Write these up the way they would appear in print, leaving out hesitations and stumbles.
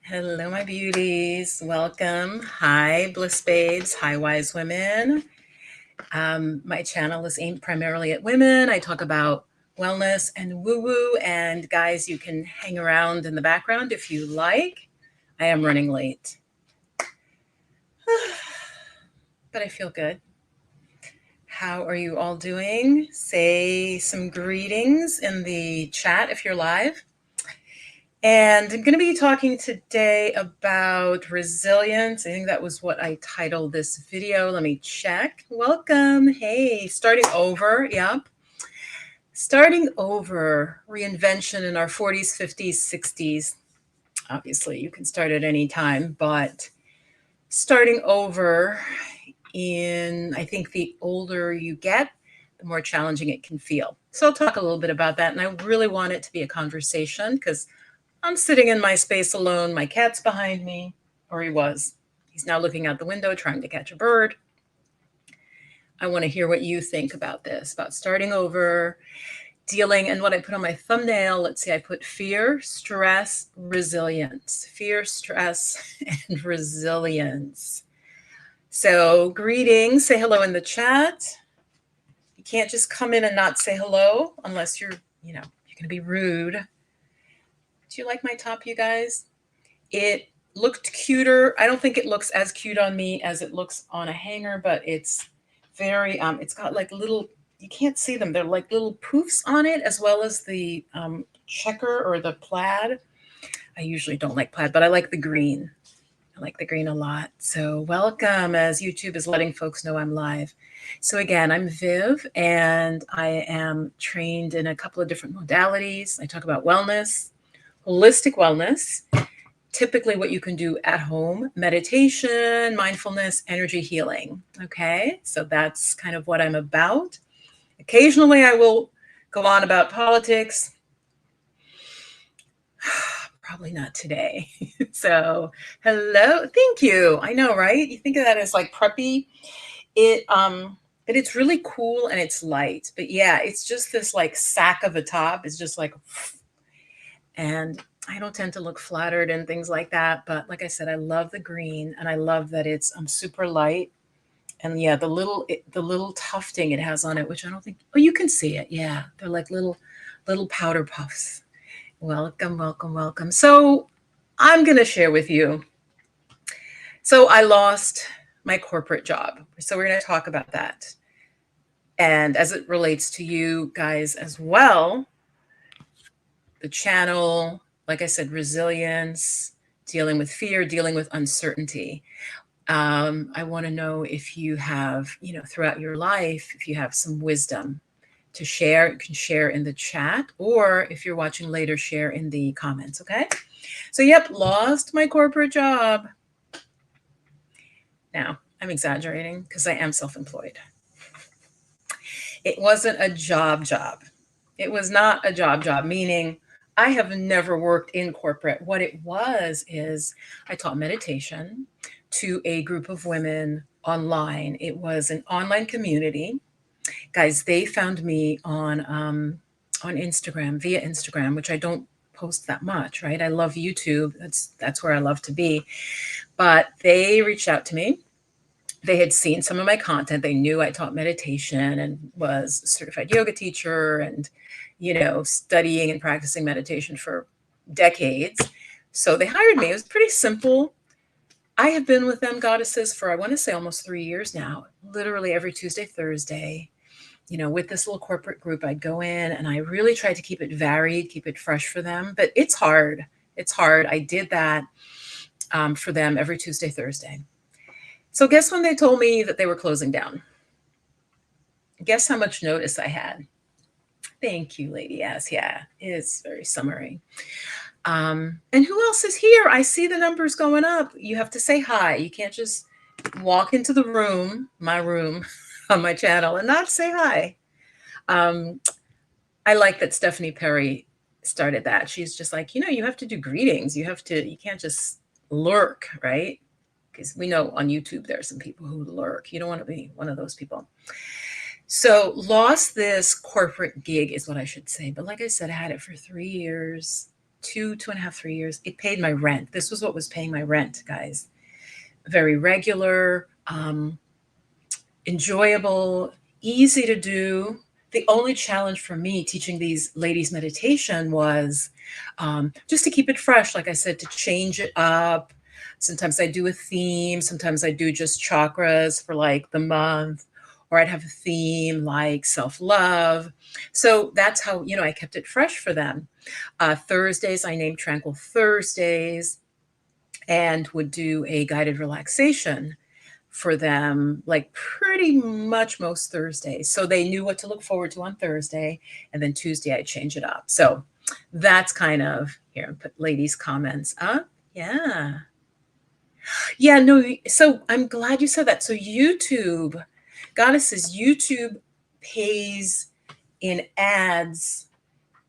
Hello, my beauties. Welcome. Hi, Bliss Babes. Hi, Wise Women. My channel is aimed primarily at women. I talk about wellness and woo-woo. And guys, you can hang around in the background if you like. I am running late, but I feel good. How are you all doing? Say some greetings in the chat if you're live. And I'm going to be talking today about resilience. I think that was what I titled this video. Let me check. Welcome. Hey, starting over. Yep. Starting over, reinvention in our 40s, 50s, 60s. Obviously, you can start at any time, but starting over I think the older you get, the more challenging it can feel. So I'll talk a little bit about that. And I really want it to be a conversation because I'm sitting in my space alone. My cat's behind me, or he was. He's now looking out the window trying to catch a bird. I want to hear what you think about this, about starting over, dealing, and what I put on my thumbnail. Let's see, I put fear, stress, resilience. Fear, stress, and resilience. So greetings, say hello in the chat. You can't just come in and not say hello unless you're going to be rude. Do you like my top, you guys? It looked cuter. I don't think it looks as cute on me as it looks on a hanger, but it's very, it's got like little, you can't see them. They're like little poofs on it, as well as the checker or the plaid. I usually don't like plaid, but I like the green. I like the green a lot. So welcome, as YouTube is letting folks know I'm live. So again, I'm Viv, and I am trained in a couple of different modalities. I talk about wellness, holistic wellness, typically what you can do at home, meditation, mindfulness, energy healing. Okay, so that's kind of what I'm about. Occasionally I will go on about politics. Probably not today. So hello, thank you. I know, right? You think of that as like preppy. But it's really cool and it's light. But yeah, it's just this like sack of a top. It's just like, and I don't tend to look flattered and things like that. But like I said, I love the green, and I love that it's super light. And yeah, the little tufting it has on it, which I don't think, oh, you can see it. Yeah, they're like little powder puffs. Welcome, welcome, welcome. So I'm going to share with you. So I lost my corporate job. So we're going to talk about that. And as it relates to you guys as well, the channel, like I said, resilience, dealing with fear, dealing with uncertainty. I want to know if you have, throughout your life, if you have some wisdom to share. You can share in the chat, or if you're watching later, share in the comments. Okay. So, yep, lost my corporate job. Now, I'm exaggerating because I am self-employed. It wasn't a job. It was not a job, meaning I have never worked in corporate. What it was is I taught meditation to a group of women online. It was an online community. Guys, they found me on Instagram, via Instagram, which I don't post that much, right? I love YouTube. That's where I love to be. But they reached out to me. They had seen some of my content. They knew I taught meditation and was a certified yoga teacher and, studying and practicing meditation for decades. So they hired me. It was pretty simple. I have been with them, goddesses, for, I want to say, almost 3 years now, literally every Tuesday, Thursday. With this little corporate group, I'd go in and I really tried to keep it varied, keep it fresh for them. But it's hard. It's hard. I did that for them every Tuesday, Thursday. So guess when they told me that they were closing down? Guess how much notice I had? Thank you, Lady S. Yeah, it's very summary. And who else is here? I see the numbers going up. You have to say hi. You can't just walk into the room, my room, on my channel and not say hi. I like that Stephanie Perry started that. She's just like, you have to do greetings. You can't just lurk, right? Because we know on YouTube there are some people who lurk. You don't want to be one of those people. So lost this corporate gig is what I should say. But like I said, I had it for 3 years. two and a half, 3 years. It paid my rent. This was what was paying my rent, guys. Very regular, enjoyable, easy to do. The only challenge for me teaching these ladies meditation was just to keep it fresh. Like I said, to change it up. Sometimes I do a theme. Sometimes I do just chakras for like the month, or I'd have a theme like self love. So that's how, I kept it fresh for them. Thursdays, I named Tranquil Thursdays, and would do a guided relaxation for them, like pretty much most Thursdays. So they knew what to look forward to on Thursday. And then Tuesday, I'd change it up. So that's kind of here, put ladies' comments up. Yeah. Yeah, no. So I'm glad you said that. So YouTube, Goddesses, YouTube pays in ads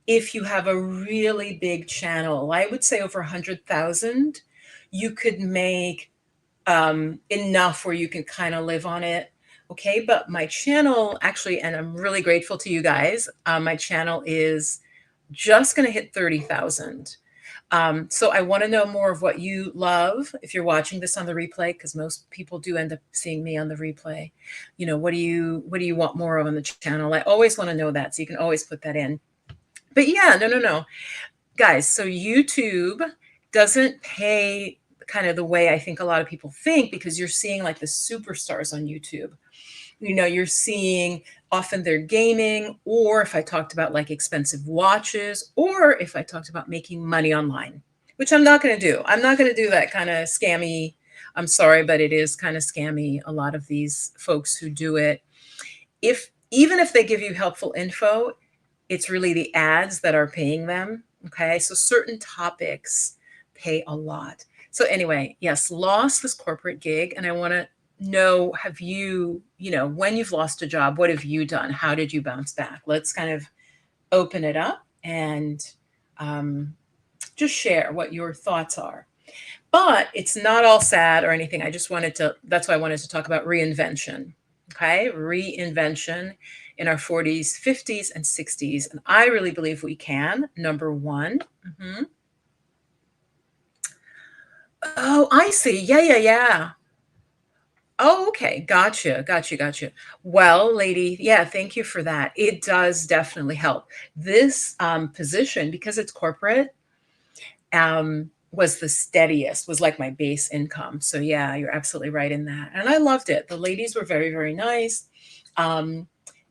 if you have a really big channel. I would say over 100,000, you could make enough where you can kind of live on it. Okay. But my channel actually, and I'm really grateful to you guys, my channel is just going to hit 30,000. So I want to know more of what you love if you're watching this on the replay, because most people do end up seeing me on the replay. What do you want more of on the channel? I always want to know that. So you can always put that in. But yeah, no. Guys, so YouTube doesn't pay kind of the way I think a lot of people think, because you're seeing like the superstars on YouTube. You're seeing often they're gaming, or if I talked about like expensive watches, or if I talked about making money online, which I'm not going to do. I'm not going to do that kind of scammy. I'm sorry, but it is kind of scammy. A lot of these folks who do it, even if they give you helpful info, it's really the ads that are paying them. Okay. So certain topics pay a lot. So anyway, yes, lost this corporate gig. And I want to know, have you, when you've lost a job, what have you done? How did you bounce back? Let's kind of open it up and just share what your thoughts are. But it's not all sad or anything. That's why I wanted to talk about reinvention. Okay. Reinvention in our 40s, 50s, and 60s. And I really believe we can. Number one. Mm-hmm. Oh, I see. Yeah. Oh, okay. Gotcha. Well, lady, yeah, thank you for that. It does definitely help. This position, because it's corporate, was the steadiest, was like my base income. So yeah, you're absolutely right in that. And I loved it. The ladies were very, very nice.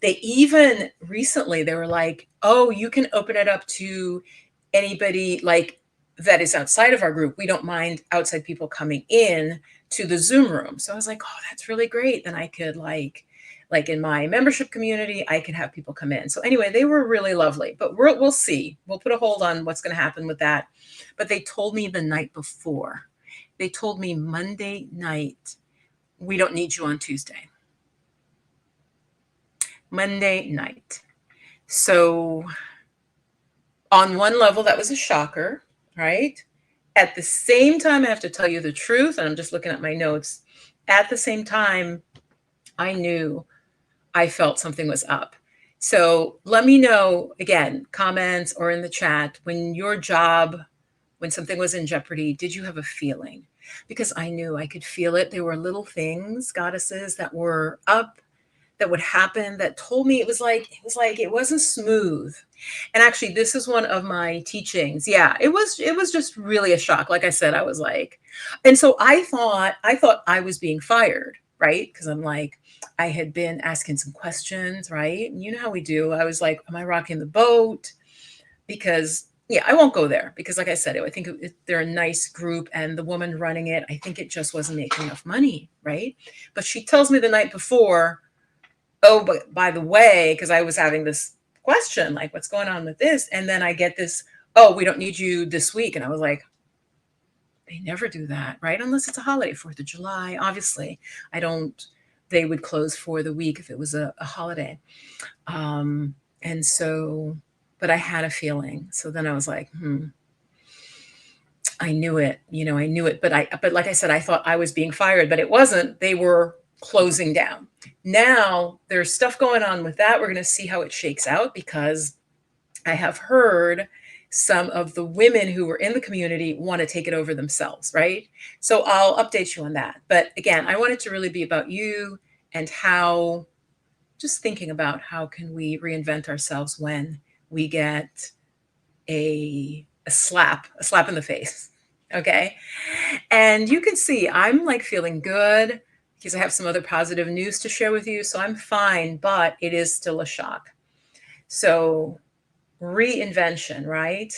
They even recently, they were like, oh, you can open it up to anybody like that is outside of our group. We don't mind outside people coming in to the Zoom room. So I was like, oh, that's really great. Then I could like in my membership community, I could have people come in. So anyway, they were really lovely, but we'll see. We'll put a hold on what's going to happen with that. But they told me the night before, they told me Monday night, we don't need you on Tuesday. Monday night. So on one level, that was a shocker, right? At the same time, I have to tell you the truth, and I'm just looking at my notes. At the same time, I knew, I felt something was up. So let me know, again, comments or in the chat, when something was in jeopardy, did you have a feeling? Because I knew, I could feel it. There were little things, goddesses, that were up, that would happen, that told me it wasn't smooth. And actually, this is one of my teachings. Yeah, it was just really a shock. Like I said, I was like, and so I thought I was being fired, right? Because I'm like, I had been asking some questions, right? And you know how we do. I was like, am I rocking the boat? Because yeah, I won't go there, because like I said, I think they're a nice group, and the woman running it, I think it just wasn't making enough money, right? But she tells me the night before, oh, but by the way, because I was having this question, like, what's going on with this? And then I get this, oh, we don't need you this week. And I was like, they never do that, right? Unless it's a holiday, 4th of July, obviously. They would close for the week if it was a holiday. And so, but I had a feeling. So then I was like, I knew it, I knew it. But like I said, I thought I was being fired, but it wasn't. They were closing down. Now there's stuff going on with that. We're going to see how it shakes out, because I have heard some of the women who were in the community want to take it over themselves, right? So I'll update you on that. But again, I want it to really be about you and how, just thinking about how can we reinvent ourselves when we get a slap in the face. Okay. And you can see I'm like feeling good because I have some other positive news to share with you. So I'm fine, but it is still a shock. So reinvention, right?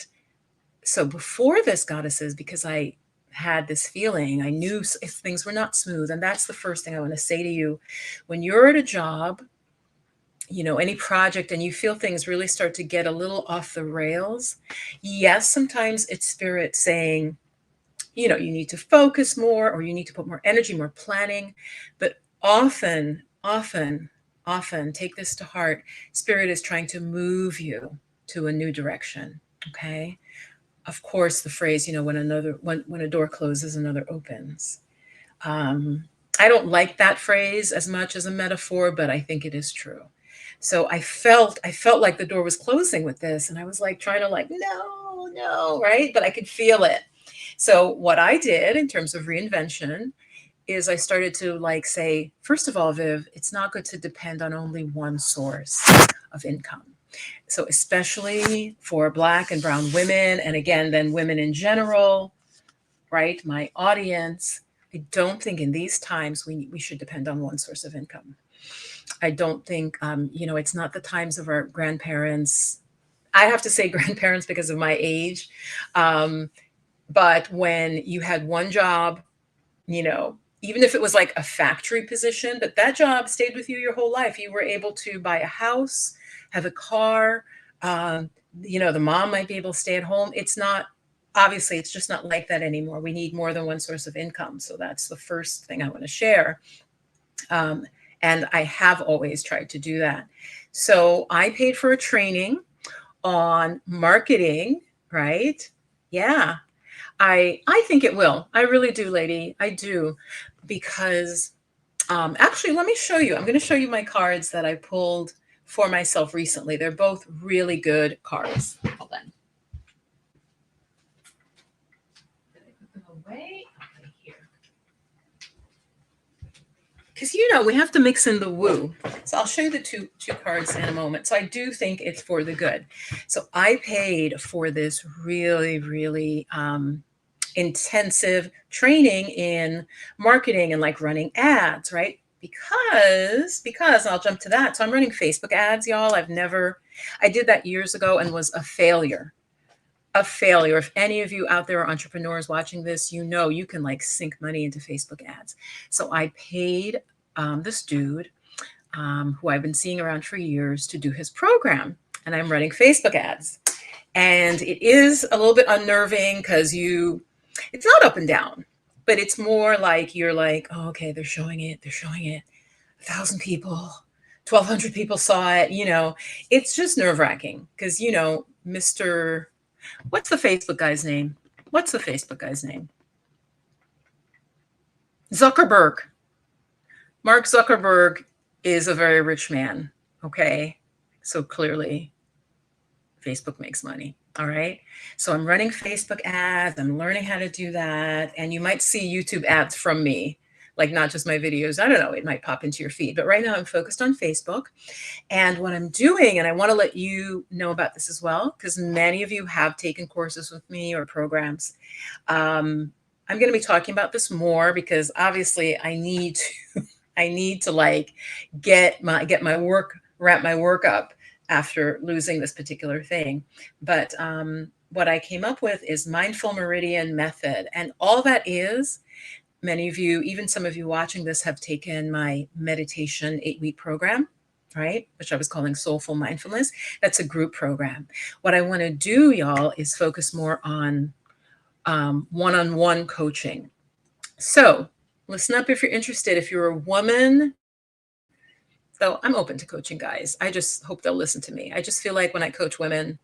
So before this, goddesses, because I had this feeling, I knew if things were not smooth. And that's the first thing I want to say to you. When you're at a job, any project, and you feel things really start to get a little off the rails, yes, sometimes it's spirit saying, you need to focus more or you need to put more energy, more planning. But often, take this to heart. Spirit is trying to move you to a new direction. Okay. Of course, the phrase, when a door closes, another opens. I don't like that phrase as much as a metaphor, but I think it is true. So I felt like the door was closing with this, and I was like trying to like, no, no, right? But I could feel it. So what I did in terms of reinvention is I started to like say, first of all, Viv, it's not good to depend on only one source of income. So especially for Black and brown women, and again, then women in general, right? My audience, I don't think in these times we should depend on one source of income. I don't think, it's not the times of our grandparents. I have to say grandparents because of my age. But when you had one job, even if it was like a factory position, but that job stayed with you your whole life. You were able to buy a house, have a car. The mom might be able to stay at home. Obviously, it's just not like that anymore. We need more than one source of income. So that's the first thing I want to share. And I have always tried to do that. So I paid for a training on marketing, right? Yeah. I think it will. I really do, lady. I do. Because actually, let me show you. I'm going to show you my cards that I pulled for myself recently. They're both really good cards. Hold on. Did I put them away? Okay, here. Because we have to mix in the woo. So I'll show you the two cards in a moment. So I do think it's for the good. So I paid for this really, really intensive training in marketing and like running ads, right? Because I'll jump to that. So I'm running Facebook ads, y'all. I did that years ago and was a failure. A failure. If any of you out there are entrepreneurs watching this, you can like sink money into Facebook ads. So I paid this dude who I've been seeing around for years to do his program, and I'm running Facebook ads. And it is a little bit unnerving because it's not up and down, but it's more like you're like, oh, okay, they're showing it. 1,000 people, 1,200 people saw it. It's just nerve wracking because, what's the Facebook guy's name? Zuckerberg. Mark Zuckerberg is a very rich man. Okay. So clearly Facebook makes money. All right. So I'm running Facebook ads. I'm learning how to do that. And you might see YouTube ads from me, like not just my videos. I don't know. It might pop into your feed. But right now I'm focused on Facebook. And what I'm doing, and I want to let you know about this as well, because many of you have taken courses with me or programs. I'm going to be talking about this more because obviously I need to like wrap my work up after losing this particular thing. But what I came up with is mindful Meridian method. And all that is, many of you, even some of you watching this, have taken my meditation 8-week program, right? Which I was calling Soulful Mindfulness. That's a group program. What I want to do, y'all, is focus more on one-on-one coaching. So listen up if you're interested. If you're a woman, so I'm open to coaching guys. I just hope they'll listen to me. I just feel like when I coach women,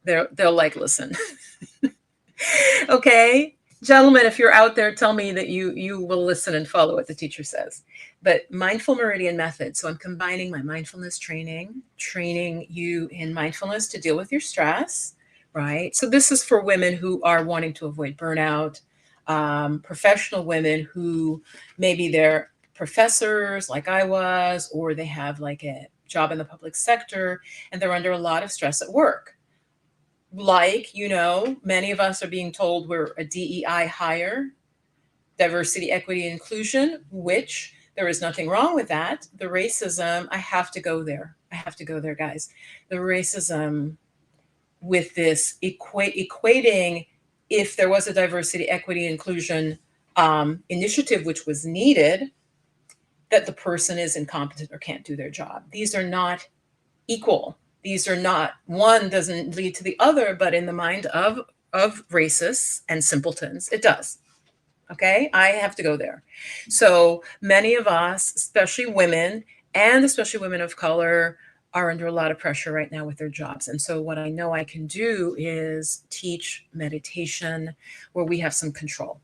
they'll like listen. Okay, gentlemen, if you're out there, tell me that you will listen and follow what the teacher says. But mindful Meridian method. So I'm combining my mindfulness training you in mindfulness to deal with your stress, right? So this is for women who are wanting to avoid burnout, professional women who maybe they're professors like I was, or they have like a job in the public sector and they're under a lot of stress at work. Like, many of us are being told we're a DEI hire, diversity, equity, and inclusion, which there is nothing wrong with that. The racism, I have to go there. I have to go there, guys. The racism with this equating, if there was a diversity, equity, inclusion initiative, which was needed, that the person is incompetent or can't do their job. These are not equal. These are not, one doesn't lead to the other, but in the mind of racists and simpletons, it does. Okay, I have to go there. So many of us, especially women, and especially women of color, are under a lot of pressure right now with their jobs. And so what I know I can do is teach meditation where we have some control.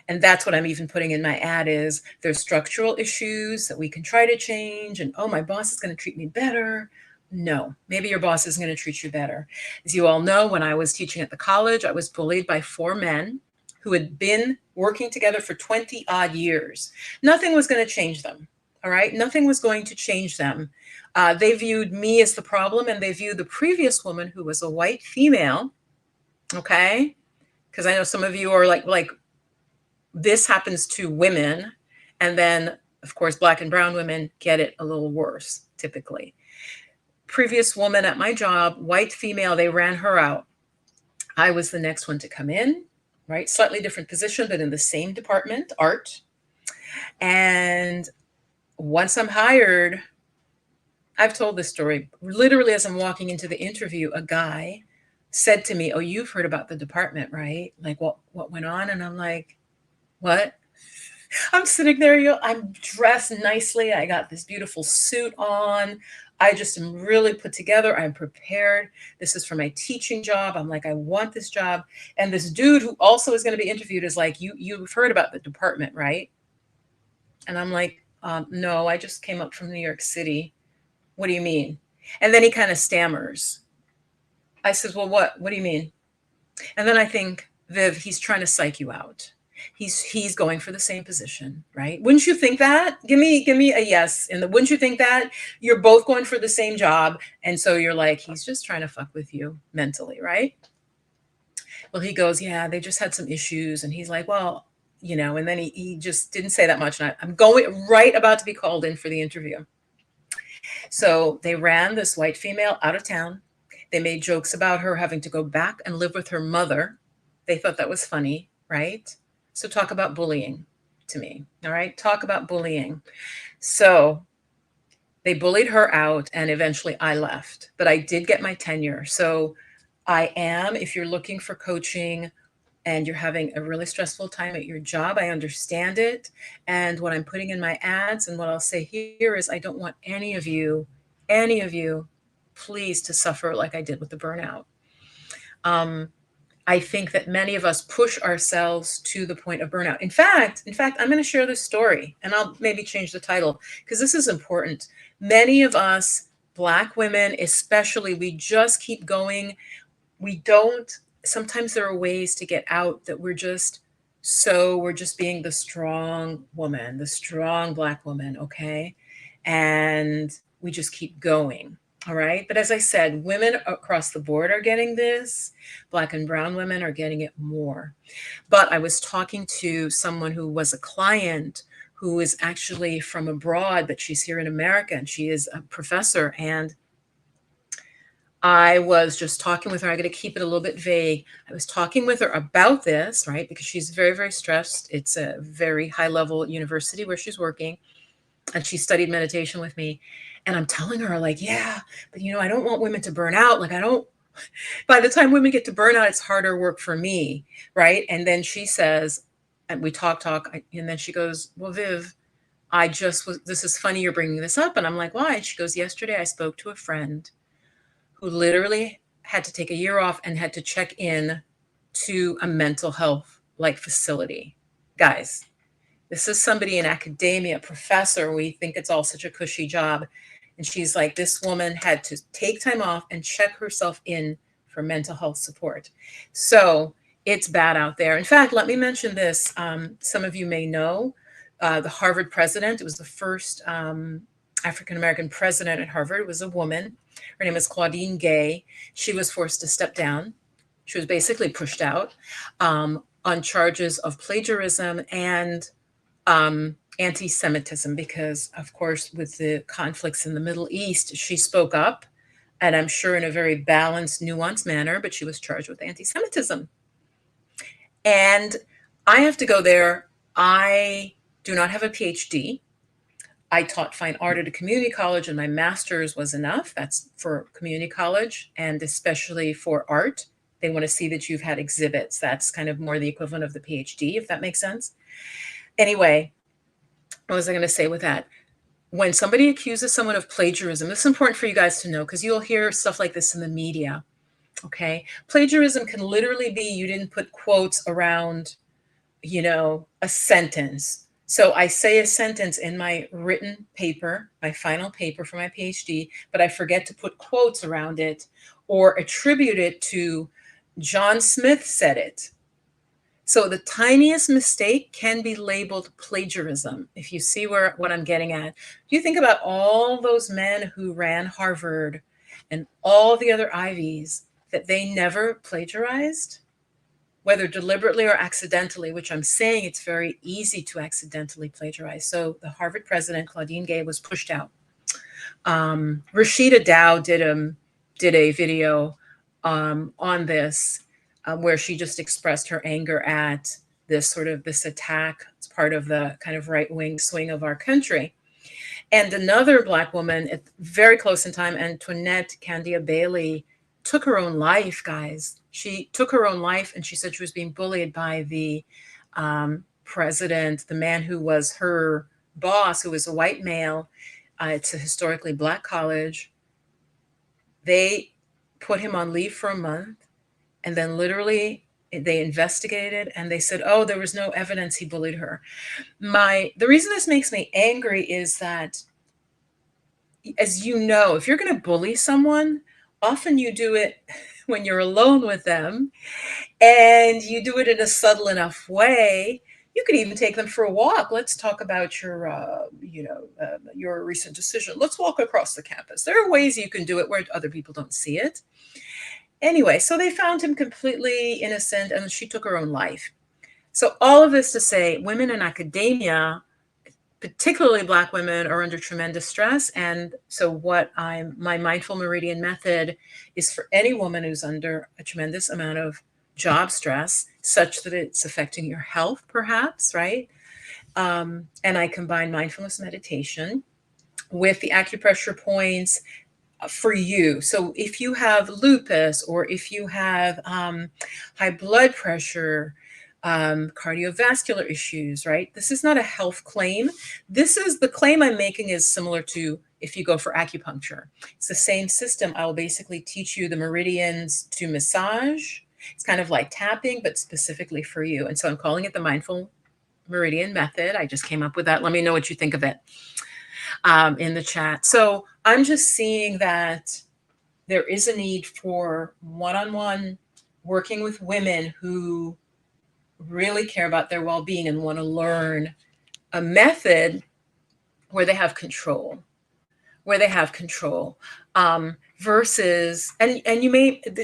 And that's what I'm even putting in my ad is there's structural issues that we can try to change. And, oh, my boss is going to treat me better. No, maybe your boss isn't going to treat you better. As you all know, when I was teaching at the college, I was bullied by 4 men who had been working together for 20 odd years. Nothing was going to change them. All right. Nothing was going to change them. They viewed me as the problem, and they viewed the previous woman, who was a white female. Okay. Because I know some of you are like this happens to women. And then, of course, Black and brown women get it a little worse, typically. Previous woman at my job, white female, they ran her out. I was the next one to come in, right? Slightly different position, but in the same department, art. And once I'm hired, I've told this story. Literally, as I'm walking into the interview, a guy said to me, "Oh, you've heard about the department, right? Like what went on?" And I'm like, "What?" I'm sitting there, I'm dressed nicely. I got this beautiful suit on. I just am really put together. I'm prepared. This is for my teaching job. I'm like, I want this job. And this dude who also is going to be interviewed is like, you've heard about the department, right? And I'm like, no, I just came up from New York City. What do you mean? And then he kind of stammers. I said, well, what do you mean? And then I think, Viv, he's trying to psych you out. He's going for the same position, right? Wouldn't you think that? Give me a yes. And wouldn't you think that you're both going for the same job? And so you're like, he's just trying to fuck with you mentally, right? Well, he goes, yeah, they just had some issues. And he's like, well, and then he just didn't say that much. And I'm going right about to be called in for the interview. So they ran this white female out of town. They made jokes about her having to go back and live with her mother. They thought that was funny, right? So talk about bullying to me. All right. Talk about bullying. So they bullied her out and eventually I left, but I did get my tenure. So I am, if you're looking for coaching and you're having a really stressful time at your job, I understand it. And what I'm putting in my ads and what I'll say here is I don't want any of you, please, to suffer like I did with the burnout. I think that many of us push ourselves to the point of burnout. In fact, I'm going to share this story and I'll maybe change the title because this is important. Many of us, Black women especially, we just keep going. Sometimes there are ways to get out that we're just being the strong woman, the strong Black woman, okay? And we just keep going. All right. But as I said, women across the board are getting this. Black and brown women are getting it more. But I was talking to someone who was a client who is actually from abroad, but she's here in America and she is a professor. And I was just talking with her. I'm going to keep it a little bit vague. I was talking with her about this, right? Because she's very, very stressed. It's a very high level university where she's working. And she studied meditation with me. And I'm telling her, like, yeah, but I don't want women to burn out. Like, by the time women get to burnout, it's harder work for me. Right. And then she says, and we talk, and then she goes, well, Viv, this is funny you're bringing this up. And I'm like, why? And she goes, yesterday I spoke to a friend who literally had to take a year off and had to check in to a mental health facility. Guys, this is somebody in academia, professor. We think it's all such a cushy job. And she's like, this woman had to take time off and check herself in for mental health support. So it's bad out there. In fact, let me mention this. Some of you may know the Harvard president. It was the first African-American president at Harvard. It was a woman. Her name is Claudine Gay. She was forced to step down. She was basically pushed out on charges of plagiarism and anti-Semitism, because, of course, with the conflicts in the Middle East, she spoke up, and I'm sure in a very balanced, nuanced manner, but she was charged with anti-Semitism. And I have to go there. I do not have a PhD. I taught fine art at a community college, and my master's was enough. That's for community college, and especially for art. They want to see that you've had exhibits. That's kind of more the equivalent of the PhD, if that makes sense. Anyway, what was I going to say with that? When somebody accuses someone of plagiarism, this is important for you guys to know, because you'll hear stuff like this in the media. Okay. Plagiarism can literally be you didn't put quotes around, a sentence. So I say a sentence in my written paper, my final paper for my PhD, but I forget to put quotes around it or attribute it to John Smith said it. So the tiniest mistake can be labeled plagiarism, if you see what I'm getting at. You think about all those men who ran Harvard and all the other Ivies, that they never plagiarized, whether deliberately or accidentally, which I'm saying it's very easy to accidentally plagiarize. So the Harvard president, Claudine Gay, was pushed out. Rashida Dow did a video on this, where she just expressed her anger at this attack. It's part of the kind of right-wing swing of our country. And another Black woman, very close in time, Antoinette Candia Bailey, took her own life, guys. She took her own life, and she said she was being bullied by the president, the man who was her boss, who was a white male. It's a historically Black college. They put him on leave for a month. And then literally they investigated and they said, oh, there was no evidence he bullied her. The reason this makes me angry is that, as you know, if you're going to bully someone, often you do it when you're alone with them, and you do it in a subtle enough way. You could even take them for a walk. Let's talk about your recent decision. Let's walk across the campus. There are ways you can do it where other people don't see it. Anyway, so they found him completely innocent, and she took her own life. So all of this to say, women in academia, particularly Black women, are under tremendous stress. And so my mindful Meridian method is for any woman who's under a tremendous amount of job stress, such that it's affecting your health, perhaps, right? And I combine mindfulness meditation with the acupressure points for you. So if you have lupus, or if you have high blood pressure, cardiovascular issues, right? This is not a health claim. The claim I'm making is similar to if you go for acupuncture. It's the same system. I'll basically teach you the meridians to massage. It's kind of like tapping, but specifically for you. And so I'm calling it the mindful Meridian method. I just came up with that. Let me know what you think of it in the chat. So I'm just seeing that there is a need for one-on-one working with women who really care about their well-being and want to learn a method where they have control, versus, and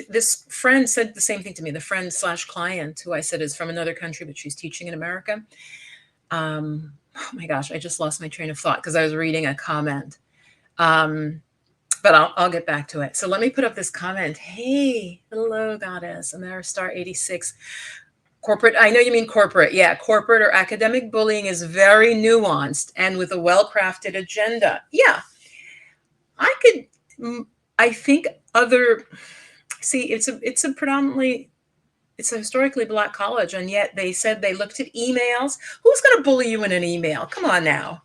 this friend said the same thing to me, the friend / client who I said is from another country, but she's teaching in America. Oh my gosh, I just lost my train of thought because I was reading a comment. But I'll get back to it. So let me put up this comment. Hey, hello, goddess, Ameristar 86. Corporate, I know you mean corporate. Yeah, corporate or academic bullying is very nuanced and with a well-crafted agenda. Yeah, I think it's a historically Black college, and yet they said they looked at emails. Who's going to bully you in an email? Come on now.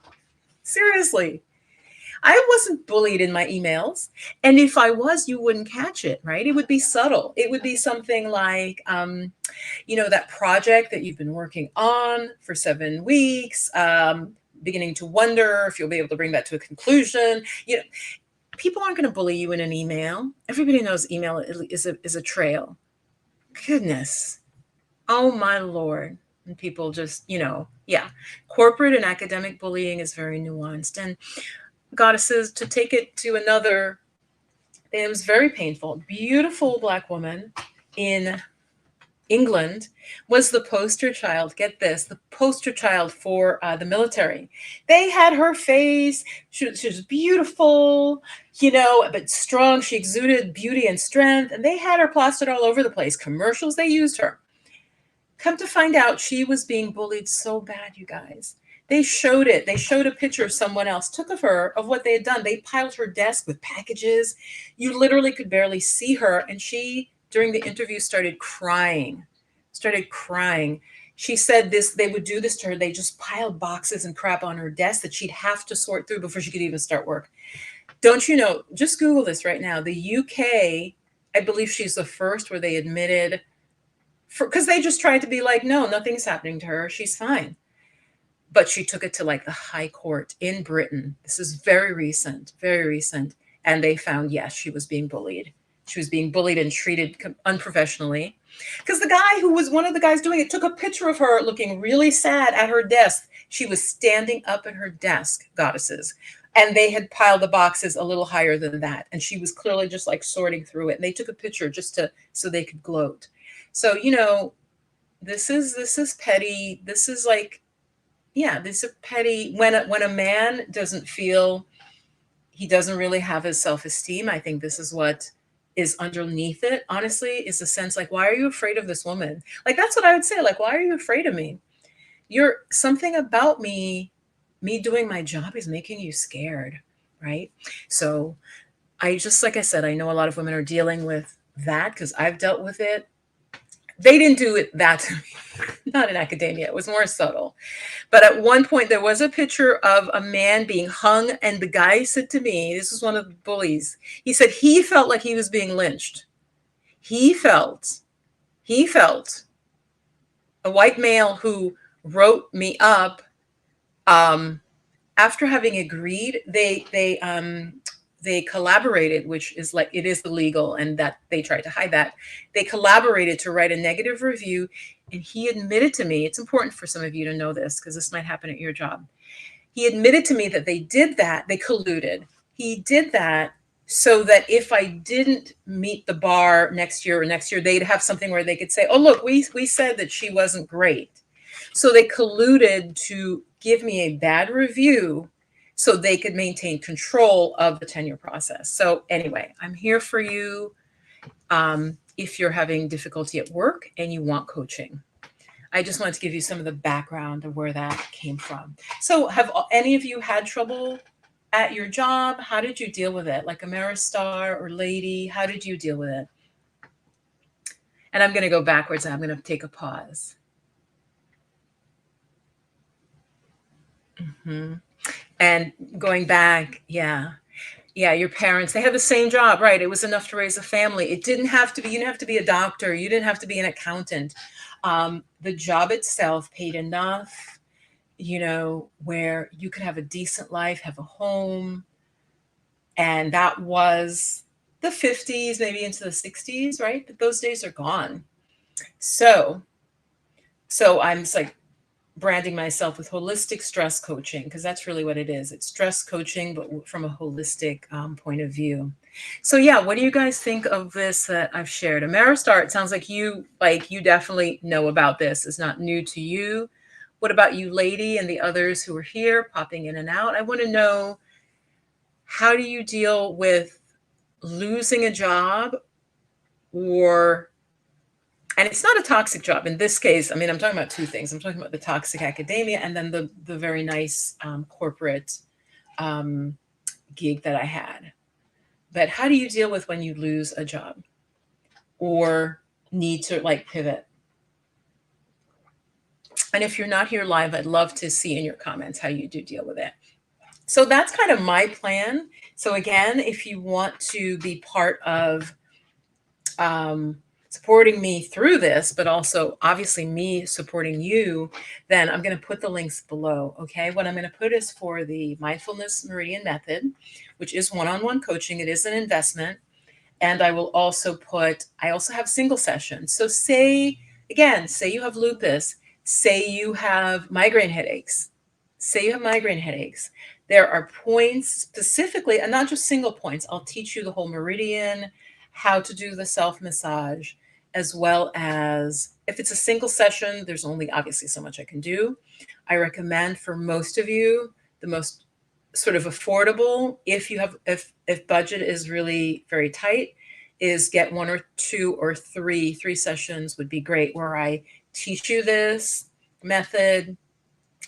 Seriously. I wasn't bullied in my emails. And if I was, you wouldn't catch it, right? It would be subtle. It would be something like, that project that you've been working on for 7 weeks, beginning to wonder if you'll be able to bring that to a conclusion. People aren't going to bully you in an email. Everybody knows email is a trail. Goodness. Oh my Lord. And people just, yeah. Corporate and academic bullying is very nuanced. And goddesses, to take it to another, it was very painful. Beautiful Black woman in England was the poster child. Get this, the poster child for the military. They had her face. She was beautiful, but strong. She exuded beauty and strength. And they had her plastered all over the place. Commercials, they used her. Come to find out, she was being bullied so bad, you guys. They showed it. They showed a picture of someone else took of her, of what they had done. They piled her desk with packages. You literally could barely see her. And she, during the interview, started crying. She said they would do this to her. They just piled boxes and crap on her desk that she'd have to sort through before she could even start work. Don't you know, just Google this right now. The UK, I believe she's the first where they admitted, because they just tried to be like, no, nothing's happening to her. She's fine. But she took it to like the high court in Britain. This is very recent. And they found, yes, she was being bullied. She was being bullied and treated unprofessionally. Because the guy who was one of the guys doing it took a picture of her looking really sad at her desk. She was standing up at her desk, goddesses. And they had piled the boxes a little higher than that. And she was clearly just like sorting through it. And they took a picture so they could gloat. So, this is petty. This is like, yeah, this is petty. When a man doesn't feel he doesn't really have his self-esteem, I think this is what is underneath it, honestly, is a sense like, why are you afraid of this woman? Like, that's what I would say. Like, why are you afraid of me? You're something about me doing my job is making you scared, right? So like I said, I know a lot of women are dealing with that because I've dealt with it. They didn't do that to me, not in academia. It was more subtle. But at one point, there was a picture of a man being hung, and the guy said to me, this was one of the bullies, he said he felt like he was being lynched. He felt a white male who wrote me up, after having agreed, they collaborated, which is like, it is illegal, and that they tried to hide that. They collaborated to write a negative review. And he admitted to me, it's important for some of you to know this because this might happen at your job. He admitted to me that they did that. They colluded. He did that so that if I didn't meet the bar next year, they'd have something where they could say, oh, look, we said that she wasn't great. So they colluded to give me a bad review so they could maintain control of the tenure process. So anyway, I'm here for you if you're having difficulty at work and you want coaching. I just wanted to give you some of the background of where that came from. So have any of you had trouble at your job? How did you deal with it? Like Ameristar or Lady, how did you deal with it? And I'm going to go backwards. I'm going to take a pause. Mm-hmm. And going back, yeah, your parents, they had the same job, right? It was enough to raise a family. It didn't have to be, you didn't have to be a doctor. You didn't have to be an accountant. The job itself paid enough, where you could have a decent life, have a home. And that was the 50s, maybe into the 60s, right? But those days are gone. So I'm just like, branding myself with holistic stress coaching, because that's really what it is. It's stress coaching, but from a holistic point of view. So yeah, what do you guys think of this that I've shared? Ameristar, it sounds like you definitely know about this. It's not new to you. What about you, Lady, and the others who are here popping in and out? I want to know, how do you deal with losing a job, and it's not a toxic job in this case. I mean, I'm talking about two things. I'm talking about the toxic academia and then the very nice corporate gig that I had. But how do you deal with when you lose a job or need to like pivot? And if you're not here live, I'd love to see in your comments how you do deal with it. So that's kind of my plan. So again, if you want to be part of supporting me through this, but also obviously me supporting you, then I'm going to put the links below. Okay. What I'm going to put is for the mindfulness Meridian method, which is one-on-one coaching. It is an investment. And I also have single sessions. So say you have lupus, say you have migraine headaches, There are points specifically, and not just single points. I'll teach you the whole meridian, how to do the self massage, as well as if it's a single session, there's only obviously so much I can do. I recommend for most of you, the most sort of affordable, if budget is really very tight, is get one or two or three sessions would be great, where I teach you this method,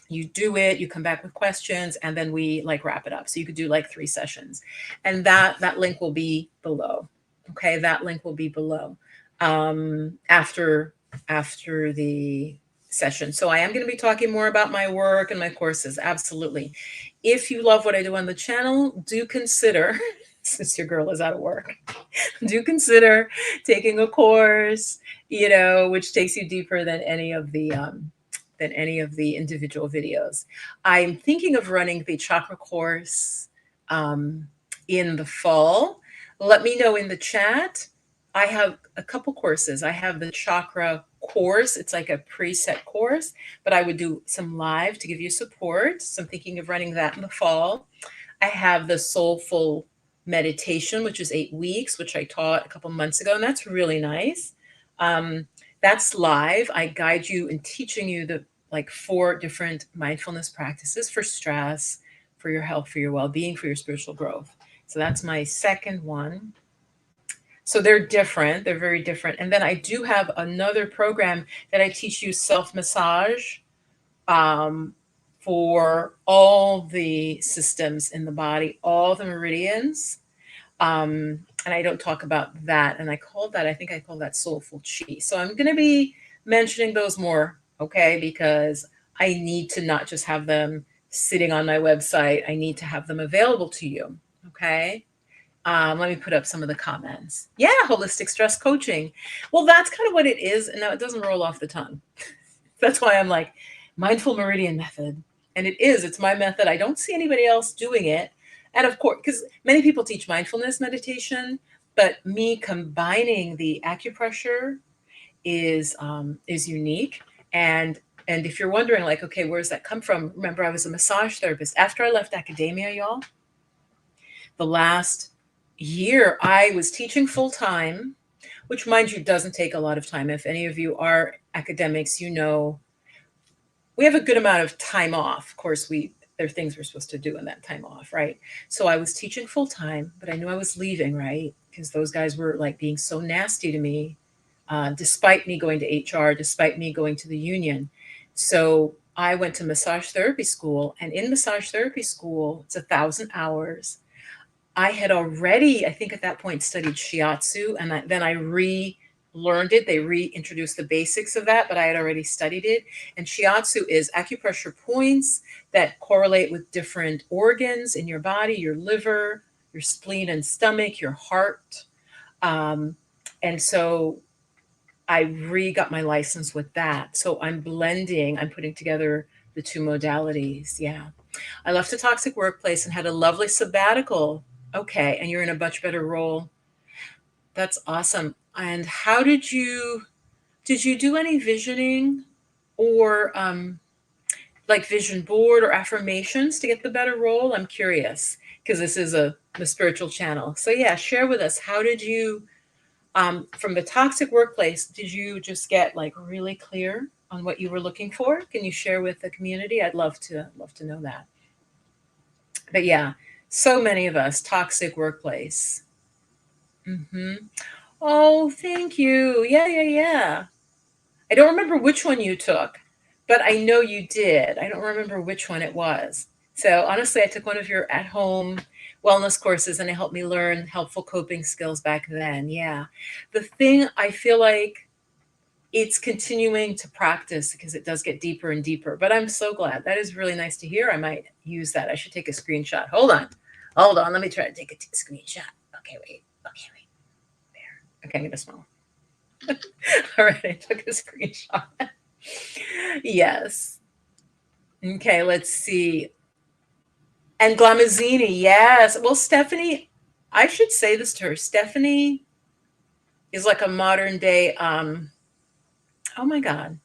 you do it, you come back with questions, and then we like wrap it up. So you could do like 3 sessions, and that link will be below. Okay, that link will be below after the session. So I am going to be talking more about my work and my courses. Absolutely. If you love what I do on the channel, do consider, since your girl is out of work, do consider taking a course, which takes you deeper than any of the individual videos. I'm thinking of running the chakra course in the fall. Let me know in the chat. I have a couple courses. I have the chakra course. It's like a preset course, but I would do some live to give you support. So I'm thinking of running that in the fall. I have the soulful meditation, which is 8 weeks, which I taught a couple months ago, and that's really nice. That's live. I guide you in teaching you the 4 different mindfulness practices for stress, for your health, for your well-being, for your spiritual growth. So that's my second one. So they're different. They're very different. And then I do have another program that I teach you self-massage for all the systems in the body, all the meridians. And I don't talk about that. And I think I call that soulful chi. So I'm going to be mentioning those more, okay? Because I need to not just have them sitting on my website. I need to have them available to you, okay? Let me put up some of the comments. Yeah, holistic stress coaching. Well, that's kind of what it is. And now it doesn't roll off the tongue. That's why I'm like, mindful meridian method. And it's my method. I don't see anybody else doing it. And of course, because many people teach mindfulness meditation, but me combining the acupressure is unique. And if you're wondering, like, okay, where does that come from? Remember, I was a massage therapist. After I left academia, y'all, the last year I was teaching full time, which, mind you, doesn't take a lot of time. If any of you are academics, we have a good amount of time off. Of course, there are things we're supposed to do in that time off, right? So I was teaching full time, but I knew I was leaving, right? Because those guys were like being so nasty to me, despite me going to HR, despite me going to the union. So I went to massage therapy school, and in massage therapy school, it's 1,000 hours. I had already, I think at that point, studied shiatsu, and then I relearned it. They reintroduced the basics of that, but I had already studied it. And shiatsu is acupressure points that correlate with different organs in your body, your liver, your spleen and stomach, your heart. And so I got my license with that. So I'm putting together the 2 modalities. Yeah. I left a toxic workplace and had a lovely sabbatical. Okay. And you're in a much better role. That's awesome. And how did you do any visioning or like vision board or affirmations to get the better role? I'm curious, because this is a spiritual channel. So yeah, share with us. How did you, from the toxic workplace, did you just get like really clear on what you were looking for? Can you share with the community? I'd love to know that. But yeah, so many of us, toxic workplace. Oh, thank you. Yeah. I don't remember which one you took, but I know you did. I don't remember which one it was. So honestly, I took one of your at-home wellness courses, and it helped me learn helpful coping skills back then. Yeah. The thing, I feel like it's continuing to practice, because it does get deeper and deeper, but I'm so glad. That is really nice to hear. I might use that. I should take a screenshot. Hold on. Let me try to take a screenshot. Okay, wait. There. Okay, I'm going to smile. All right, I took a screenshot. Yes. Okay, let's see. And Glamazzini, yes. Well, Stephanie, I should say this to her. Stephanie is like a modern day, oh my God,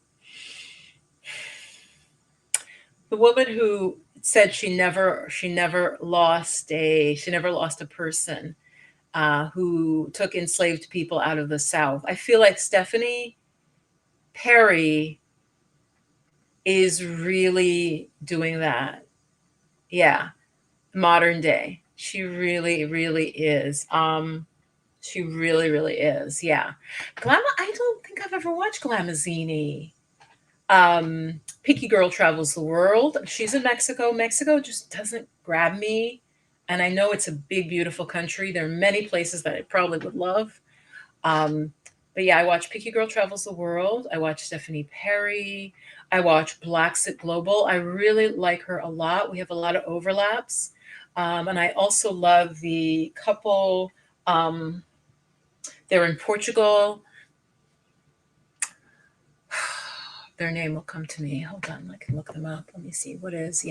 the woman who said she never lost a person, who took enslaved people out of the South. I feel like Stephanie Perry is really doing that. Yeah, modern day. She really, really is. She really, really is. Yeah. I don't think I've ever watched Glamazzini. Picky Girl Travels the World. She's in Mexico. Mexico just doesn't grab me. And I know it's a big, beautiful country. There are many places that I probably would love. Um, but yeah, I watch Picky Girl Travels the World. I watch Stephanie Perry. I watch Blacksit Global. I really like her a lot. We have a lot of overlaps. And I also love the couple. Um, they're in Portugal. Their name will come to me. Hold on, I can look them up. Let me see. What is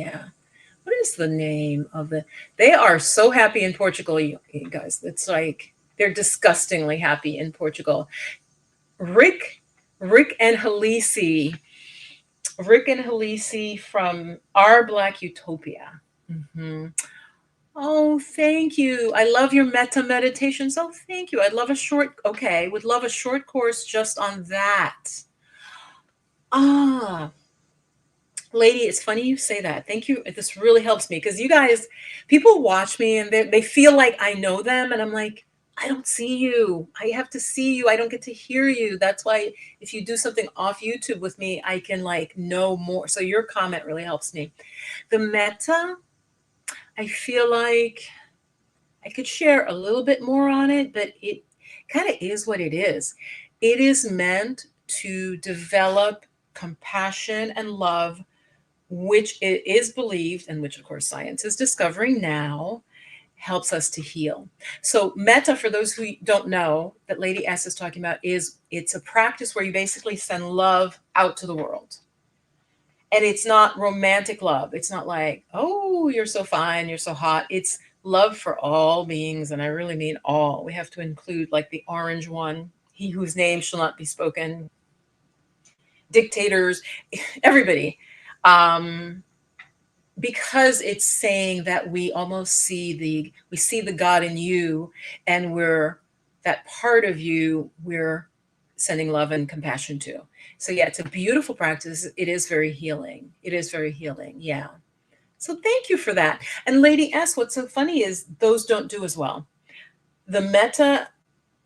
the name of the? They are so happy in Portugal, you guys. It's like they're disgustingly happy in Portugal. Rick, Rick and Halisi, Rick and Halisi from Our Black Utopia. Hmm. Oh, thank you. I love your metta meditations. Oh, thank you. I'd love a short, okay, would love a short course just on that. Ah, lady, it's funny you say that. Thank you. This really helps me because you guys, people watch me and they feel like I know them. And I'm like, I don't see you. I have to see you. I don't get to hear you. That's why if you do something off YouTube with me, I can like know more. So your comment really helps me. The metta, I feel like I could share a little bit more on it, but it kind of is what it is. It is meant to develop compassion and love, which it is believed, and which of course science is discovering now, helps us to heal. So metta, for those who don't know, that Lady S is talking about, is it's a practice where you basically send love out to the world. And it's not romantic love. It's not like, oh, you're so fine, you're so hot. It's love for all beings, and I really mean all. We have to include like the orange one, he whose name shall not be spoken, dictators, everybody. Um, because it's saying that we almost see the God in you, and we're that part of you we're sending love and compassion to. So yeah, it's a beautiful practice. It is very healing. It is very healing. Yeah. So thank you for that. And Lady S, what's so funny is those don't do as well. The meta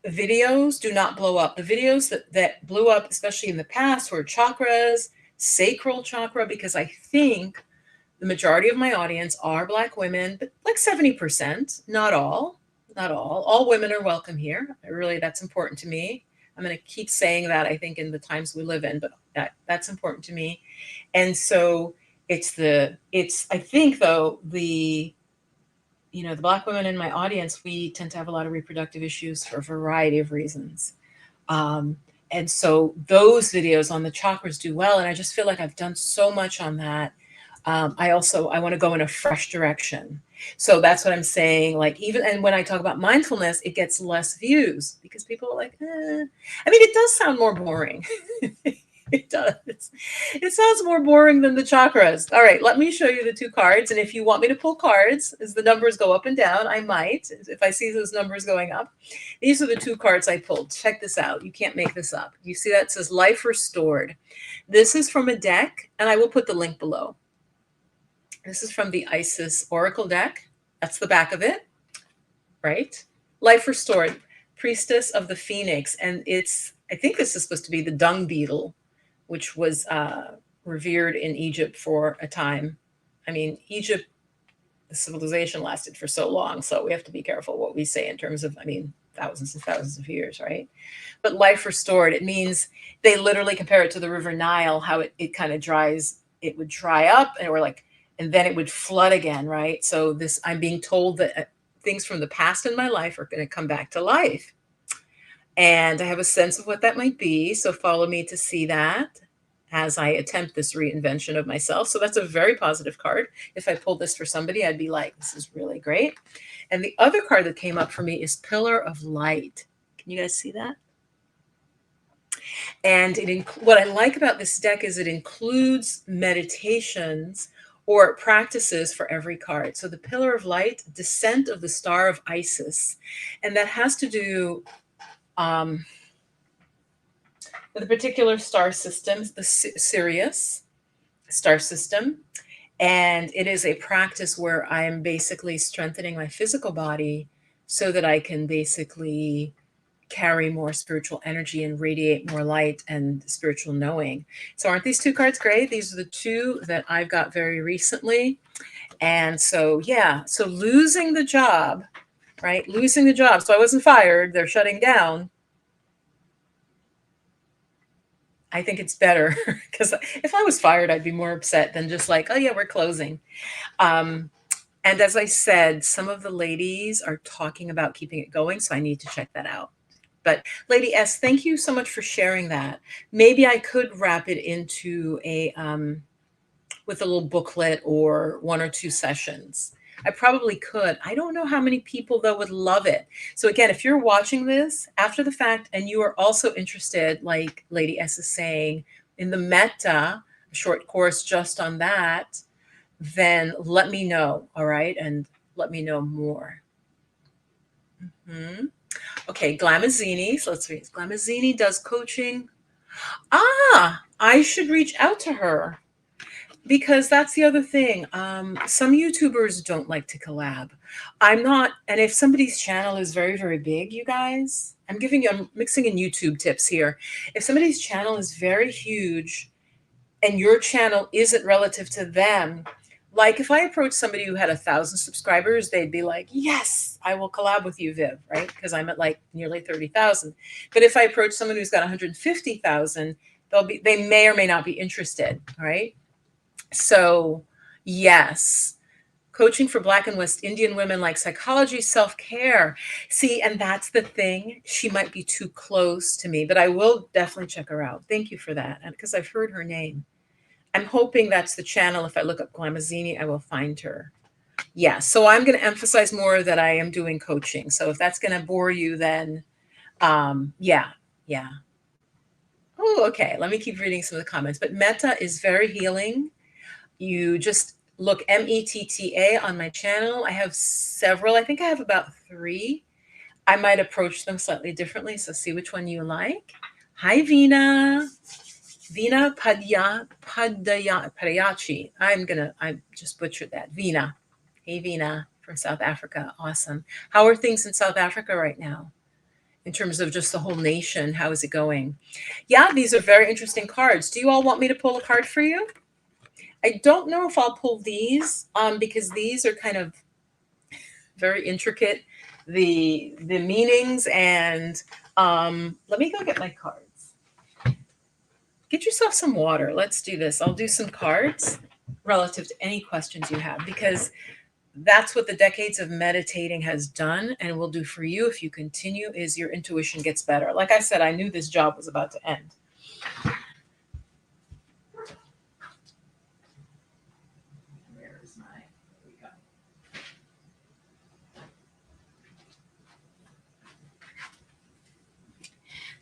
videos do not blow up. The videos that blew up, especially in the past, were chakras, sacral chakra, because I think the majority of my audience are Black women, but like 70%, not all, not all. All women are welcome here. Really, that's important to me. I'm going to keep saying that, I think, in the times we live in, but that's important to me. And so I think though, the Black women in my audience, we tend to have a lot of reproductive issues for a variety of reasons. Um, and so those videos on the chakras do well. And I just feel like I've done so much on that. I want to go in a fresh direction. So that's what I'm saying. Like and when I talk about mindfulness, it gets less views because people are like, eh. I mean, it does sound more boring. It does. It sounds more boring than the chakras. All right, let me show you the two cards. And if you want me to pull cards as the numbers go up and down, I might, if I see those numbers going up. These are the two cards I pulled. Check this out. You can't make this up. You see that? It says Life Restored. This is from a deck, and I will put the link below. This is from the Isis Oracle deck. That's the back of it, right? Life Restored, Priestess of the Phoenix. And I think this is supposed to be the dung beetle, which was revered in Egypt for a time. I mean, Egypt, the civilization lasted for so long, so we have to be careful what we say in terms of, I mean, thousands and thousands of years, right? But life restored, it means they literally compare it to the River Nile, how it kind of dries, it would dry up and then it would flood again, right? So I'm being told that things from the past in my life are going to come back to life. And I have a sense of what that might be. So follow me to see that. as I attempt this reinvention of myself. So that's a very positive card. If I pulled this for somebody, I'd be like, this is really great. And the other card that came up for me is Pillar of Light. Can you guys see that? And what I like about this deck is it includes meditations or practices for every card. So the Pillar of Light, Descent of the Star of Isis. And that has to do with a particular star system, the Sirius star system. And it is a practice where I'm basically strengthening my physical body so that I can basically carry more spiritual energy and radiate more light and spiritual knowing. So aren't these two cards great? These are the two that I've got very recently. And so, yeah, so losing the job, right? Losing the job. So I wasn't fired. They're shutting down. I think it's better because if I was fired, I'd be more upset than just like, oh yeah, we're closing. And as I said, some of the ladies are talking about keeping it going. So I need to check that out. But Lady S, thank you so much for sharing that. Maybe I could wrap it into a with a little booklet or 1 or 2 sessions. I probably could. I don't know how many people though would love it. So again, if you're watching this after the fact and you are also interested, like Lady S is saying, in the metta, a short course just on that, then let me know. All right. And let me know more. Mm-hmm. Okay, Glamazzini. So let's read. Glamazzini does coaching. I should reach out to her because that's the other thing. Some YouTubers don't like to collab. I'm not, and if somebody's channel is very, very big, you guys, I'm mixing in YouTube tips here. If somebody's channel is very huge and your channel isn't relative to them, like if I approached somebody who had 1,000 subscribers, they'd be like, yes, I will collab with you, Viv, right? Because I'm at like nearly 30,000. But if I approach someone who's got 150,000, they may or may not be interested, right? So yes, coaching for Black and West Indian women, like psychology, self-care. See, and that's the thing. She might be too close to me, but I will definitely check her out. Thank you for that. And because I've heard her name. I'm hoping that's the channel. If I look up Glamazzini, I will find her. Yeah, so I'm going to emphasize more that I am doing coaching. So if that's going to bore you, then yeah. Oh, okay. Let me keep reading some of the comments. But metta is very healing. You just look METTA on my channel. I have several. I think I have about 3. I might approach them slightly differently. So see which one you like. Hi, Vina. Vina Padayachi. I just butchered that. Vina. Hey, Vina from South Africa. Awesome. How are things in South Africa right now? In terms of just the whole nation, how is it going? Yeah, these are very interesting cards. Do you all want me to pull a card for you? I don't know if I'll pull these because these are kind of very intricate, the meanings, and let me go get my cards. Get yourself some water. Let's do this. I'll do some cards relative to any questions you have because that's what the decades of meditating has done and will do for you if you continue is your intuition gets better. Like I said, I knew this job was about to end. Where is my, there we go.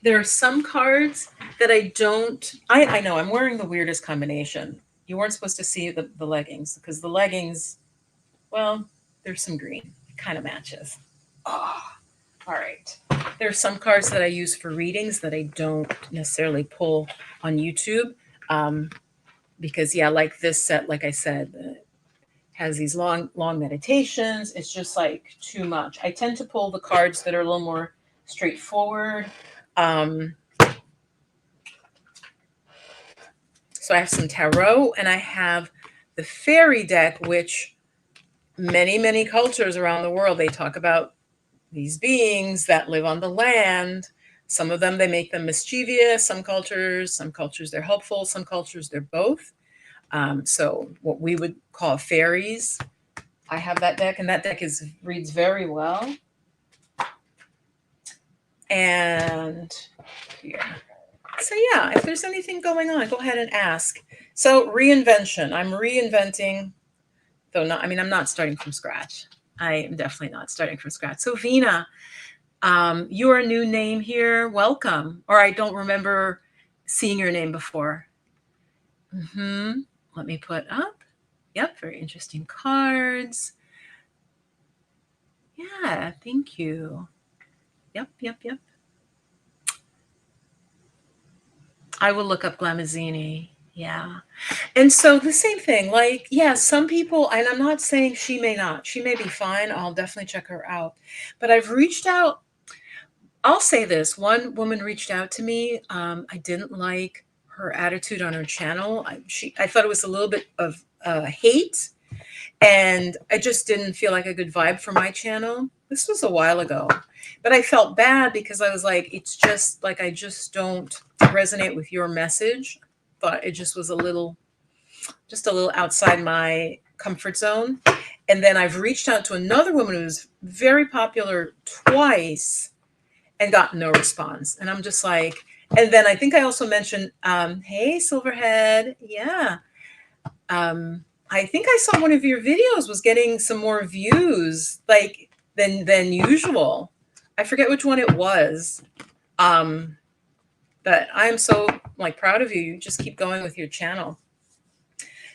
There are some cards that I know I'm wearing the weirdest combination. You weren't supposed to see the leggings because the leggings, well, there's some green. It kind of matches. Oh, all right. There's some cards that I use for readings that I don't necessarily pull on YouTube because, yeah, like this set, like I said, has these long meditations. It's just like too much. I tend to pull the cards that are a little more straightforward. So I have some tarot and I have the fairy deck, which many cultures around the world, they talk about these beings that live on the land. Some of them, they make them mischievous. Some cultures, they're helpful. Some cultures, they're both. So what we would call fairies. I have that deck, and that deck reads very well. And here, So yeah, if there's anything going on, go ahead and ask. So reinvention. I'm reinventing, though not. I mean, I'm not starting from scratch. I am definitely not starting from scratch. So Vina, you're a new name here. Welcome. Or I don't remember seeing your name before. Hmm. Let me put up. Yep, very interesting cards. Yeah, thank you. Yep, yep, yep. I will look up Glamazzini. Yeah. And so the same thing, like, yeah, some people, and I'm not saying she may not, she may be fine. I'll definitely check her out. But I've reached out. I'll say this one woman reached out to me. I didn't like her attitude on her channel. I thought it was a little bit of hate, and I just didn't feel like a good vibe for my channel. This was a while ago, but I felt bad because I was like, it's just like, I just don't resonate with your message. Thought it just was just a little outside my comfort zone. And then I've reached out to another woman who's very popular twice and got no response. And I'm just like, and then I think I also mentioned, hey, Silverhead. Yeah. I think I saw one of your videos was getting some more views like than usual. I forget which one it was. Um, but I'm so like proud of you. You just keep going with your channel.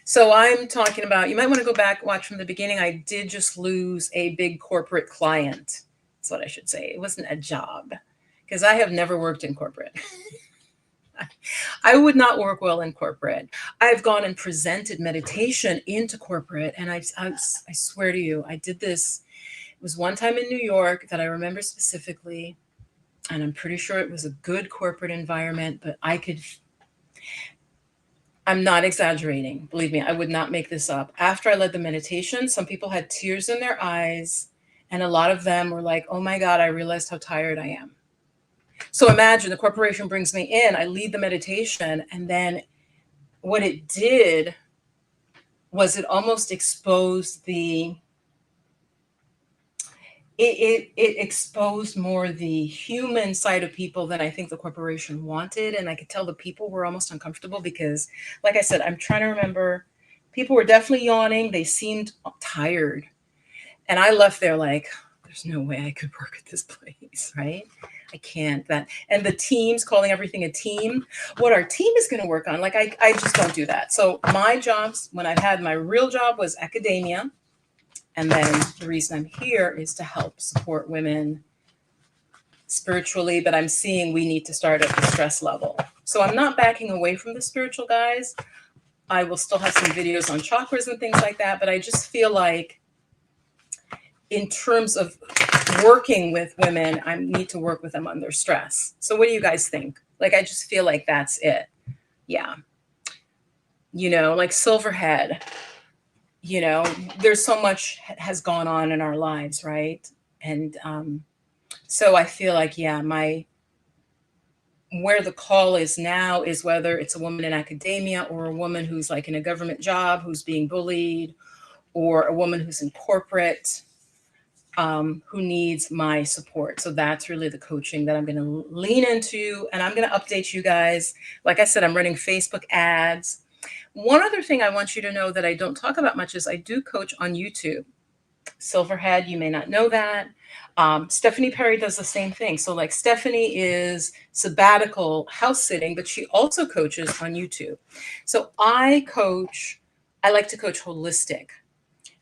So I'm talking about, you might want to go back, watch from the beginning. I did just lose a big corporate client. That's what I should say. It wasn't a job because I have never worked in corporate. I would not work well in corporate. I've gone and presented meditation into corporate. And I swear to you, I did this. It was one time in New York that I remember specifically. And I'm pretty sure it was a good corporate environment, but I'm not exaggerating. Believe me, I would not make this up. After I led the meditation, some people had tears in their eyes, and a lot of them were like, oh my God, I realized how tired I am. So imagine the corporation brings me in, I lead the meditation, and then what it did was it almost exposed it exposed more the human side of people than I think the corporation wanted. And I could tell the people were almost uncomfortable because, like I said, I'm trying to remember, people were definitely yawning. They seemed tired. And I left there like, there's no way I could work at this place, right? I can't. That and the teams, calling everything a team, what our team is going to work on. Like I just don't do that. So my jobs, when I've had my real job, was academia. And then the reason I'm here is to help support women spiritually, but I'm seeing we need to start at the stress level. So I'm not backing away from the spiritual guys. I will still have some videos on chakras and things like that, but I just feel like in terms of working with women, I need to work with them under stress. So what do you guys think? Like, I just feel like that's it. Yeah. Like Silverhead, there's so much has gone on in our lives, right? And so I feel like, yeah, where the call is now is whether it's a woman in academia or a woman who's like in a government job who's being bullied, or a woman who's in corporate who needs my support. So that's really the coaching that I'm going to lean into, and I'm going to update you guys. Like I said, I'm running Facebook ads. One other thing I want you to know that I don't talk about much is I do coach on YouTube. Silverhead, you may not know that. Stephanie Perry does the same thing. So like Stephanie is sabbatical house sitting, but she also coaches on YouTube. So I like to coach holistic,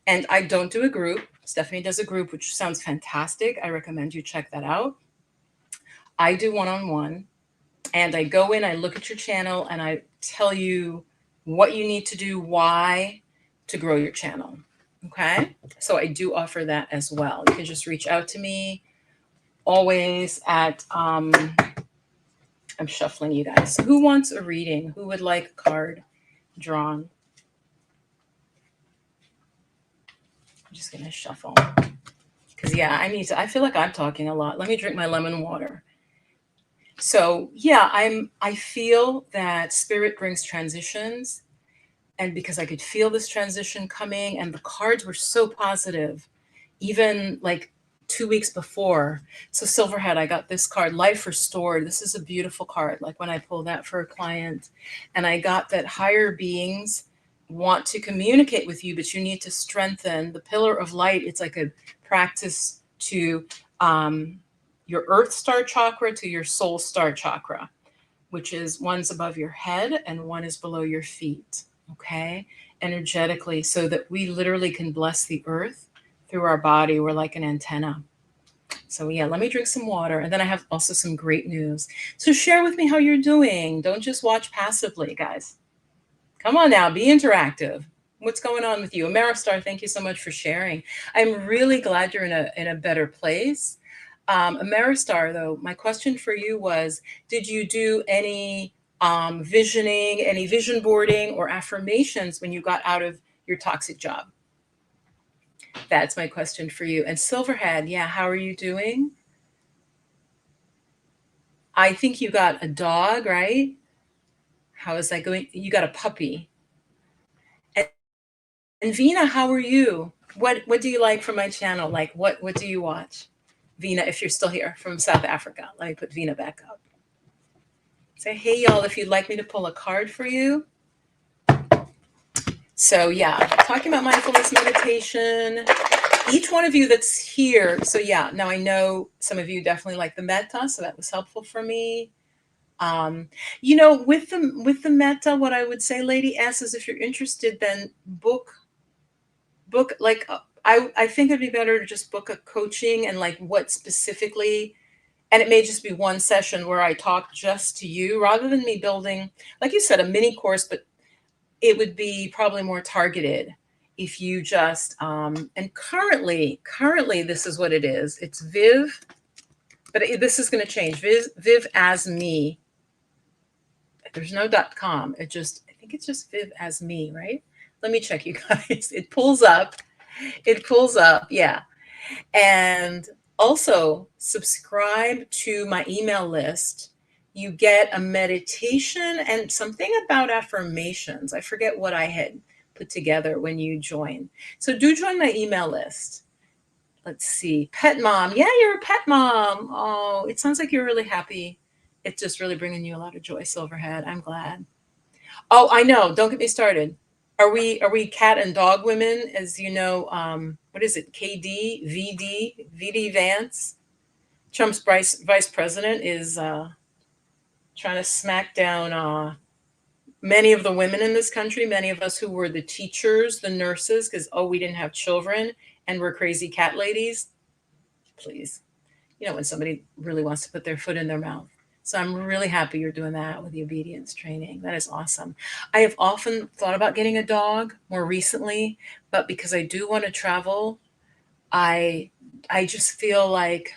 and I don't do a group. Stephanie does a group, which sounds fantastic. I recommend you check that out. I do one-on-one, and I go in, I look at your channel, and I tell you what you need to do, why, to grow your channel. Okay. So I do offer that as well. You can just reach out to me always at, I'm shuffling you guys. Who wants a reading? Who would like a card drawn? I'm just going to shuffle because yeah, I feel like I'm talking a lot. Let me drink my lemon water. So yeah, I feel that spirit brings transitions. And because I could feel this transition coming, and the cards were so positive, even like 2 weeks before. So Silverhead, I got this card, Life Restored. This is a beautiful card, like when I pull that for a client. And I got that higher beings want to communicate with you, but you need to strengthen the pillar of light. It's like a practice to your earth star chakra to your soul star chakra, which is one's above your head and one is below your feet. Okay, energetically, so that we literally can bless the earth through our body. We're like an antenna. So yeah, let me drink some water. And then I have also some great news. So share with me how you're doing. Don't just watch passively, guys. Come on now, be interactive. What's going on with you? Ameristar, thank you so much for sharing. I'm really glad you're in a better place. Ameristar, though, my question for you was, did you do any visioning, any vision boarding or affirmations when you got out of your toxic job? That's my question for you. And Silverhead, yeah, how are you doing? I think you got a dog, right? How is that going? You got a puppy. And Vina, how are you? What do you like from my channel? Like what do you watch? Vina, if you're still here from South Africa. Let me put Vina back up. Say, hey y'all, if you'd like me to pull a card for you. So yeah, talking about mindfulness meditation. Each one of you that's here. So yeah, now I know some of you definitely like the metta, so that was helpful for me. You know, with the metta, what I would say, Lady S, is if you're interested, then book like I think it'd be better to just book a coaching and like what specifically, and it may just be one session where I talk just to you rather than me building, like you said, a mini course, but it would be probably more targeted if you just and currently this is what it is. It's Viv, but this is going to change. Viv as me. There's no .com. I think it's just Viv as me, right? Let me check, you guys. It pulls up. Yeah. And also subscribe to my email list. You get a meditation and something about affirmations. I forget what I had put together when you join. So do join my email list. Let's see. Pet mom. Yeah, you're a pet mom. Oh, it sounds like you're really happy. It's just really bringing you a lot of joy, Silverhead. I'm glad. Oh, I know. Don't get me started. Are we cat and dog women? As you know, what is it? KD, VD Vance, Trump's vice president, is trying to smack down many of the women in this country, many of us who were the teachers, the nurses, because, oh, we didn't have children and we're crazy cat ladies. Please. You know, when somebody really wants to put their foot in their mouth. So I'm really happy you're doing that with the obedience training. That is awesome. I have often thought about getting a dog more recently, but because I do want to travel, I just feel like,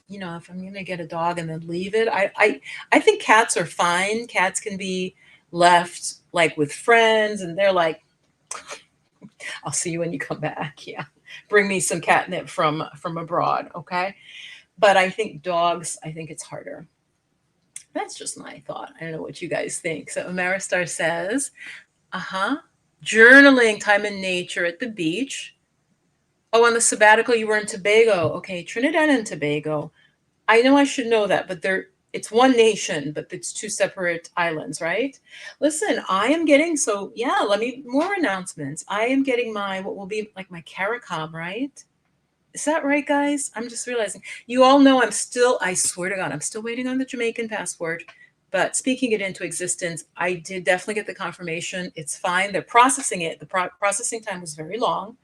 you know, if I'm going to get a dog and then leave it, I think cats are fine. Cats can be left like with friends and they're like, I'll see you when you come back. Yeah. Bring me some catnip from abroad. Okay. But I think dogs, I think it's harder. That's just my thought. I don't know what you guys think. So Ameristar says, journaling, time in nature at the beach. Oh, on the sabbatical, you were in Tobago. Okay, Trinidad and Tobago. I know I should know that, but it's one nation, but it's two separate islands, right? Listen, I am getting, so yeah, more announcements. I am getting what will be like my CARICOM, right? Is that right, guys? I'm just realizing. You all know I swear to God, I'm still waiting on the Jamaican passport, but speaking it into existence, I did definitely get the confirmation. It's fine. They're processing it. The processing time was very long.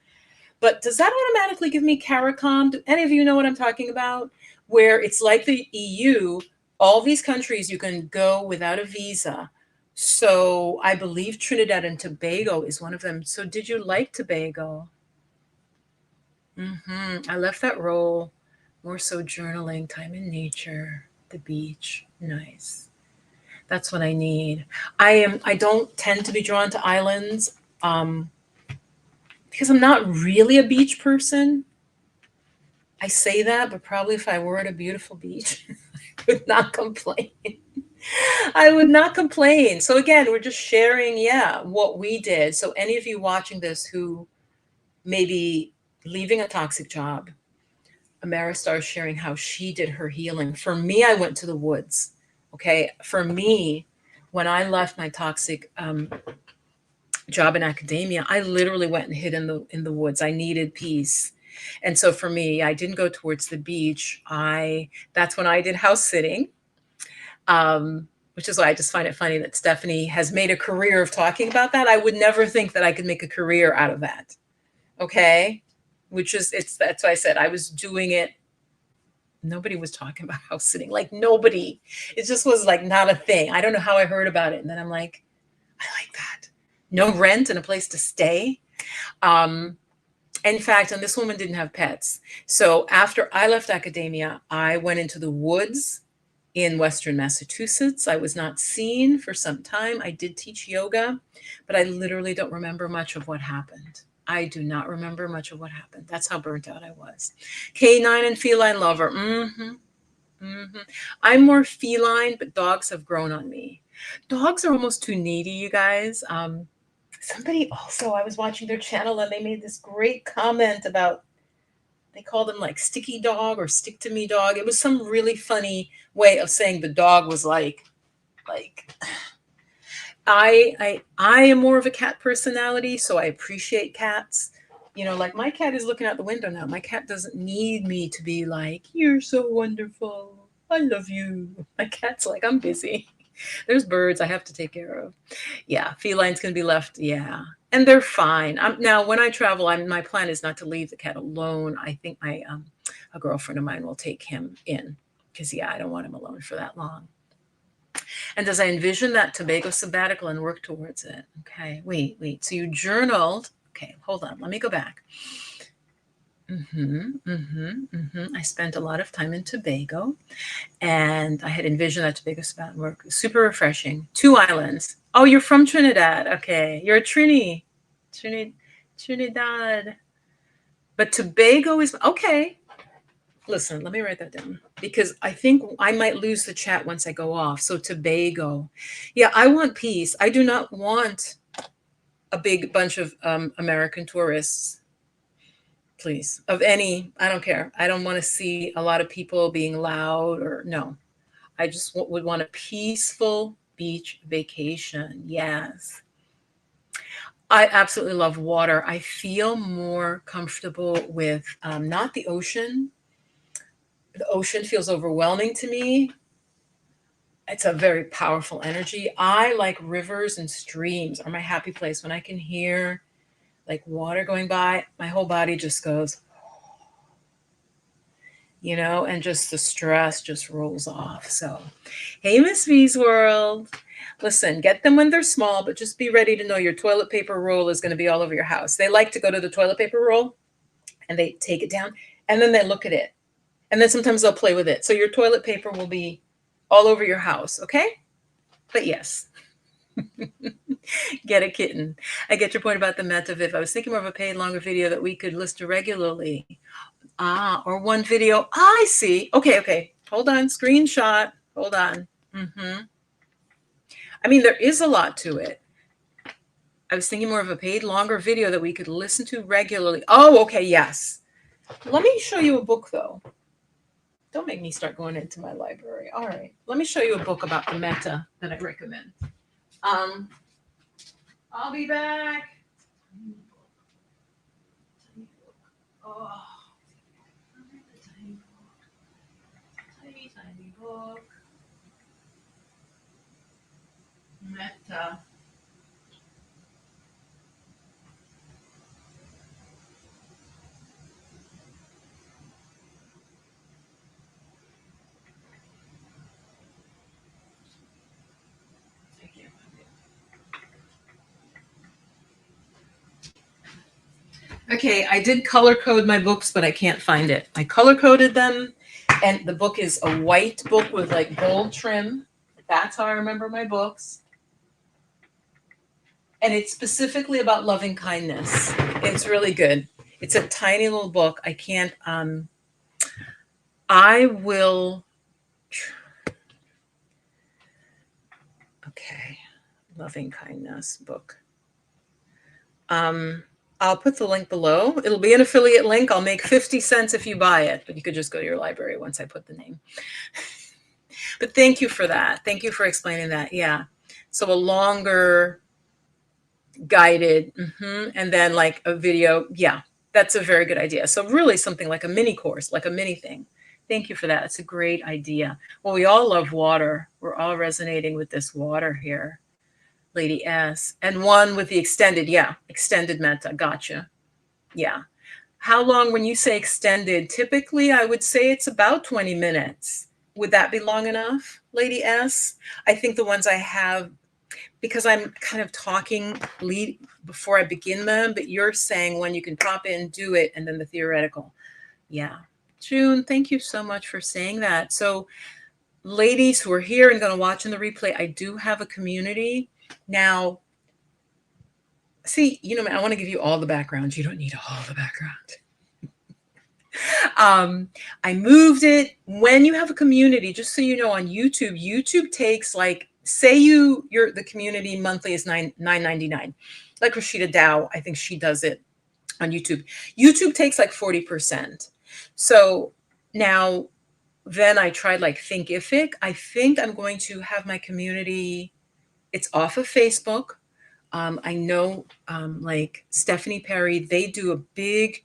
But does that automatically give me CARICOM? Do any of you know what I'm talking about? Where it's like the EU, all these countries you can go without a visa. So I believe Trinidad and Tobago is one of them. So did you like Tobago? I left that role, more so journaling, time in nature, the beach. Nice. That's what I need. I don't tend to be drawn to islands because I'm not really a beach person. I say that, but probably if I were at a beautiful beach, I would not complain. I would not complain. So again, we're just sharing, what we did. So any of you watching this who may be leaving a toxic job, Ameristar sharing how she did her healing. For me, I went to the woods. Okay. For me, when I left my toxic job in academia, I literally went and hid in the woods. I needed peace. And so for me, I didn't go towards the beach. That's when I did house sitting. Which is why I just find it funny that Stephanie has made a career of talking about that. I would never think that I could make a career out of that. Okay. That's why I said I was doing it. Nobody was talking about house sitting, like nobody. It just was like not a thing. I don't know how I heard about it. And then I'm like, I like that. No rent and a place to stay. Um, in fact, and this woman didn't have pets. So after I left academia, I went into the woods in Western Massachusetts. I was not seen for some time. I did teach yoga, but I literally don't remember much of what happened. I do not remember much of what happened. That's how burnt out I was. Canine and feline lover. I'm more feline, but dogs have grown on me. Dogs are almost too needy, you guys. Somebody also, I was watching their channel and they made this great comment about, they called him like sticky dog or stick to me dog. It was some really funny way of saying the dog was like I am more of a cat personality, so I appreciate cats. You know, like my cat is looking out the window now. My cat doesn't need me to be like, you're so wonderful. I love you. My cat's like, I'm busy. There's birds I have to take care of. Yeah, felines can be left. Yeah, and they're fine. Now when I travel, my plan is not to leave the cat alone. I think a girlfriend of mine will take him in because yeah, I don't want him alone for that long. And as I envision that Tobago sabbatical and work towards it. Okay, wait. So you journaled. Okay, hold on. Let me go back. I spent a lot of time in Tobago, and I had envisioned that Tobago sabbatical work. Super refreshing. 2 islands. Oh, you're from Trinidad. Okay, you're a Trinidad. But Tobago is okay. Listen, let me write that down because I think I might lose the chat once I go off. So Tobago. Yeah, I want peace. I do not want a big bunch of American tourists, please, of any, I don't care. I don't want to see a lot of people being loud or no. I just would want a peaceful beach vacation. Yes. I absolutely love water. I feel more comfortable with not the ocean. The ocean feels overwhelming to me. It's a very powerful energy. I like rivers and streams are my happy place. When I can hear like water going by, my whole body just goes, you know, and just the stress just rolls off. So, hey, Miss V's World. Listen, get them when they're small, but just be ready to know your toilet paper roll is going to be all over your house. They like to go to the toilet paper roll and they take it down and then they look at it. And then sometimes they'll play with it. So your toilet paper will be all over your house, okay? But yes. Get a kitten. I get your point about the meta viv. I was thinking more of a paid longer video that we could listen to regularly. Or one video. I see. Okay. Hold on. Screenshot. Hold on. I mean, there is a lot to it. I was thinking more of a paid longer video that we could listen to regularly. Oh, okay. Yes. Let me show you a book, though. Don't make me start going into my library. All right. Let me show you a book about the meta that I recommend. I'll be back. Oh, tiny book. Meta. Okay, I did color code my books, but I can't find it. I color coded them, and the book is a white book with like gold trim. That's how I remember my books. And it's specifically about loving kindness. It's really good. It's a tiny little book. I can't, I will, okay, loving kindness book. I'll put the link below. It'll be an affiliate link. I'll make 50 cents if you buy it, but you could just go to your library once I put the name. But thank you for that. Thank you for explaining that. Yeah. So a longer guided, and then like a video. Yeah, that's a very good idea. So really something like a mini course, like a mini thing. Thank you for that. It's a great idea. Well, we all love water. We're all resonating with this water here. Lady S. And one with the extended, yeah, extended metta. Gotcha. Yeah. How long, when you say extended, typically I would say it's about 20 minutes. Would that be long enough, Lady S? I think the ones I have, because I'm kind of talking lead before I begin them, but you're saying when you can pop in, do it, and then the theoretical. Yeah. June, thank you so much for saying that. So ladies who are here and going to watch in the replay, I do have a community. Now, see, I want to give you all the background. You don't need all the background. I moved it. When you have a community, just so you know, on YouTube takes like, say you're the community monthly is $9.99. Like Rashida Dow, I think she does it on YouTube. YouTube takes like 40%. So now then I tried like Thinkific. I think I'm going to have my community, it's off of Facebook. I know like Stephanie Perry, they do a big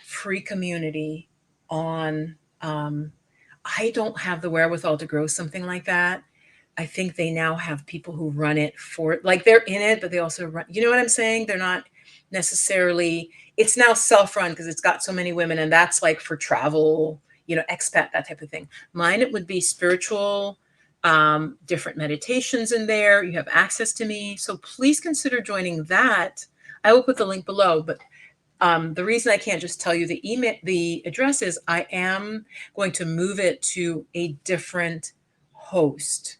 free community on, I don't have the wherewithal to grow something like that. I think they now have people who run it for, like they're in it, but they also run, you know what I'm saying? They're not necessarily, it's now self-run because it's got so many women, and that's like for travel, expat, that type of thing. Mine, it would be spiritual, different meditations in there. You have access to me. So please consider joining that. I will put the link below, but the reason I can't just tell you the email, the address is I am going to move it to a different host.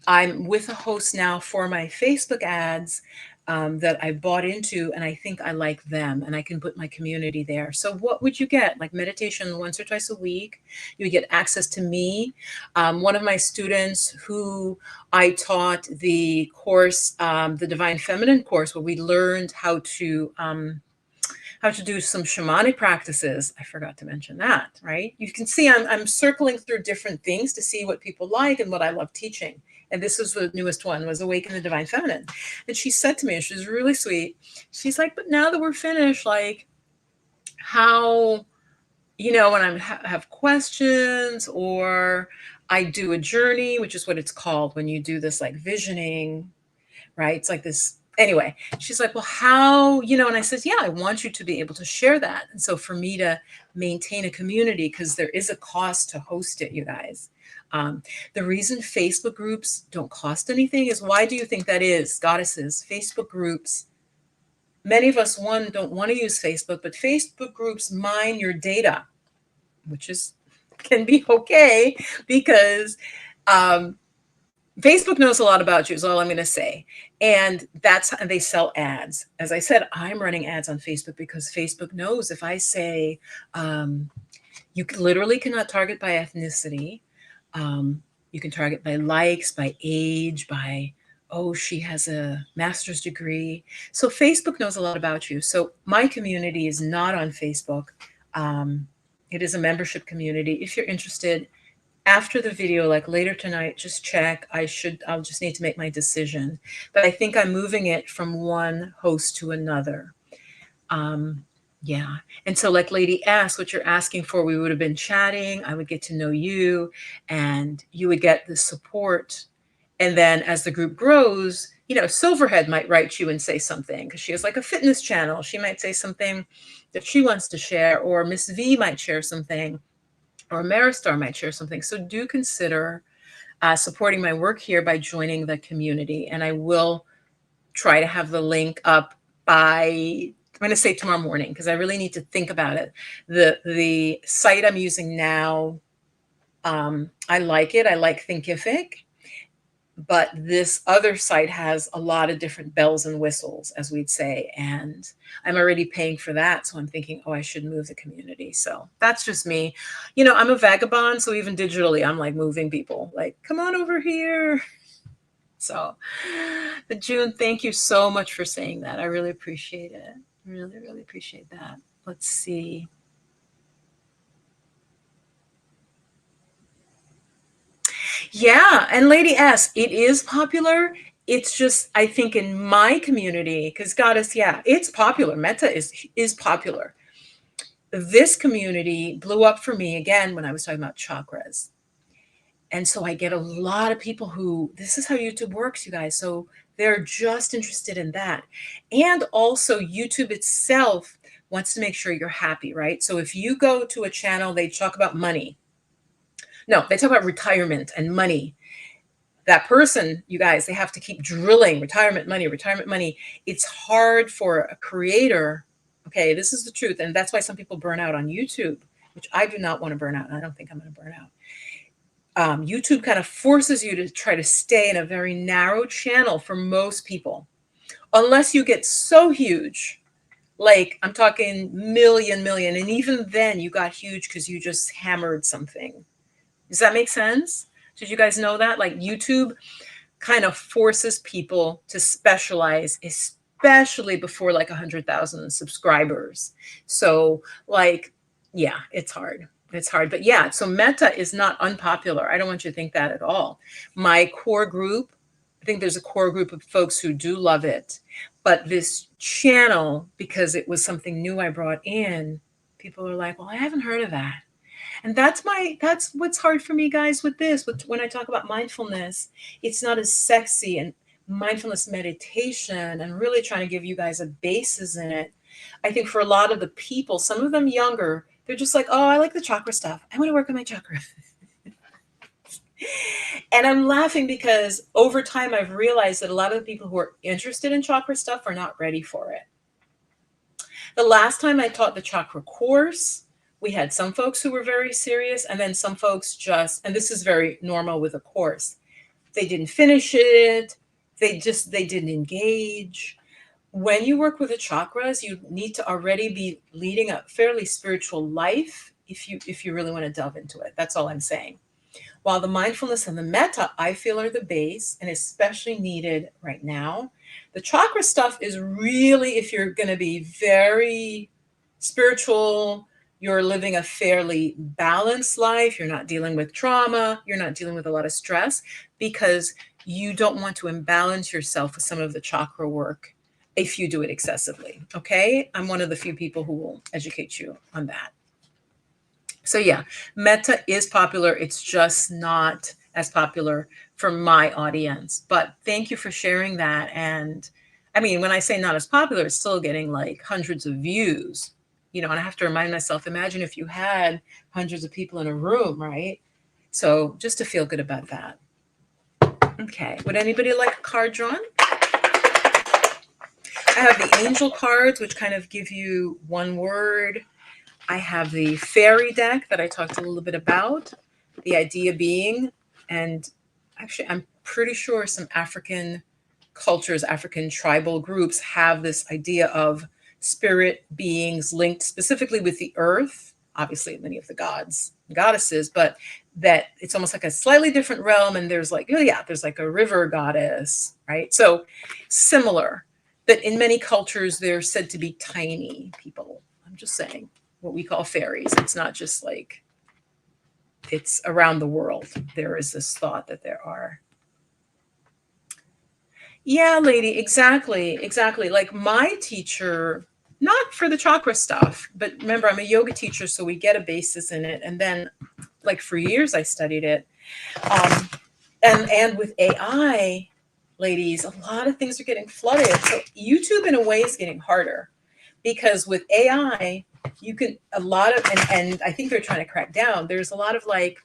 I'm with a host now for my Facebook ads that I bought into, and I think I like them, and I can put my community there. So what would you get? Like meditation once or twice a week. You would get access to me. One of my students who I taught the course, the Divine Feminine course, where we learned how to do some shamanic practices. I forgot to mention that, right? You can see I'm circling through different things to see what people like and what I love teaching. And this was the newest one, was Awaken the Divine Feminine. And she said to me, she's really sweet. She's like, but now that we're finished, like how, when I have questions, or I do a journey, which is what it's called when you do this like visioning, right? It's like this. Anyway, she's like, well, how, and I said, yeah, I want you to be able to share that. And so for me to maintain a community, because there is a cost to host it, you guys. The reason Facebook groups don't cost anything is, why do you think that is, goddesses? Facebook groups, many of us, don't want to use Facebook, but Facebook groups mine your data, which can be okay, because Facebook knows a lot about you, is all I'm going to say. And that's how they sell ads. As I said, I'm running ads on Facebook because Facebook knows if I say, you literally cannot target by ethnicity. You can target by likes, by age, by, oh, she has a master's degree. So Facebook knows a lot about you. So my community is not on Facebook. It is a membership community. If you're interested, after the video, like later tonight, just check. I'll just need to make my decision. But I think I'm moving it from one host to another. Yeah. And so like Lady asked, what you're asking for, we would have been chatting. I would get to know you, and you would get the support. And then as the group grows, Silverhead might write you and say something, because she has like a fitness channel. She might say something that she wants to share, or Miss V might share something, or Maristar might share something. So do consider supporting my work here by joining the community. And I will try to have the link up by, I'm going to say tomorrow morning, because I really need to think about it. The site I'm using now, I like it. I like Thinkific. But this other site has a lot of different bells and whistles, as we'd say. And I'm already paying for that. So I'm thinking, oh, I should move the community. So that's just me. I'm a vagabond. So even digitally, I'm like moving people, like, come on over here. So, but June, thank you so much for saying that. I really appreciate it. Really, really appreciate that. Let's see. Yeah, and Lady S, it is popular. It's just, I think, in my community, because Goddess, yeah, it's popular. Metta is popular. This community blew up for me again when I was talking about chakras. And so I get a lot of people who, this is how YouTube works, you guys. So they're just interested in that. And also, YouTube itself wants to make sure you're happy, right? So if you go to a channel, they talk about money. No, they talk about retirement and money. That person, you guys, they have to keep drilling retirement money, retirement money. It's hard for a creator. Okay, this is the truth. And that's why some people burn out on YouTube, which I do not want to burn out. And I don't think I'm going to burn out. YouTube kind of forces you to try to stay in a very narrow channel for most people, unless you get so huge, like I'm talking million, and even then you got huge because you just hammered something. Does that make sense? Did you guys know that? Like YouTube kind of forces people to specialize, especially before like 100,000 subscribers. So like, yeah, it's hard. It's hard. But yeah, so Meta is not unpopular. I don't want you to think that at all. My core group, I think there's a core group of folks who do love it. But this channel, because it was something new I brought in, people are like, well, I haven't heard of that. And that's what's hard for me, guys, with this. When I talk about mindfulness, it's not as sexy, and mindfulness meditation and really trying to give you guys a basis in it. I think for a lot of the people, some of them younger, they're just like, oh, I like the chakra stuff. I want to work on my chakra. And I'm laughing because over time I've realized that a lot of the people who are interested in chakra stuff are not ready for it. The last time I taught the chakra course, we had some folks who were very serious, and then some folks just, and this is very normal with a course, they didn't finish it. They didn't engage. When you work with the chakras, you need to already be leading a fairly spiritual life if you really want to delve into it. That's all I'm saying. While the mindfulness and the metta, I feel, are the base and especially needed right now. The chakra stuff is really, if you're going to be very spiritual, you're living a fairly balanced life, you're not dealing with trauma, you're not dealing with a lot of stress, because you don't want to imbalance yourself with some of the chakra work if you do it excessively. Okay? I'm one of the few people who will educate you on that. So yeah, Meta is popular. It's just not as popular for my audience. But thank you for sharing that. And I mean, when I say not as popular, it's still getting like hundreds of views, you know, and I have to remind myself, imagine if you had hundreds of people in a room, right? So just to feel good about that. Okay. Would anybody like a card drawn? I have the angel cards, which kind of give you one word. I have the fairy deck that I talked a little bit about, the idea being, and actually I'm pretty sure some African cultures, African tribal groups have this idea of spirit beings linked specifically with the earth, obviously many of the gods and goddesses, but that it's almost like a slightly different realm. And there's like, oh yeah, there's like a river goddess, right? So similar, but in many cultures, they're said to be tiny people. I'm just saying, what we call fairies. It's not just like, it's around the world. There is this thought that there are. Yeah, lady, exactly, exactly. Like my teacher, not for the chakra stuff, but remember, I'm a yoga teacher, so we get a basis in it. And then, like for years, I studied it. And with AI, ladies, a lot of things are getting flooded. So YouTube, in a way, is getting harder because with AI, you can a lot of, and I think they're trying to crack down. There's a lot of like,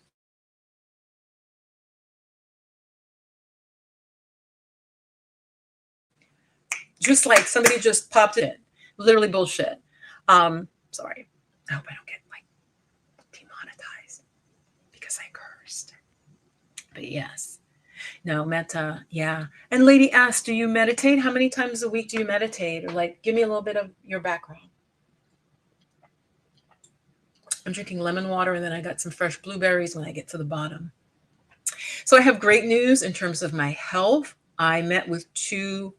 just like somebody just popped it in, literally bullshit. Sorry, I hope I don't get like demonetized because I cursed. But yes, no meta, yeah. And lady asked, do you meditate? How many times a week do you meditate? Or like, give me a little bit of your background. I'm drinking lemon water, and then I got some fresh blueberries when I get to the bottom. So I have great news in terms of my health. I met with two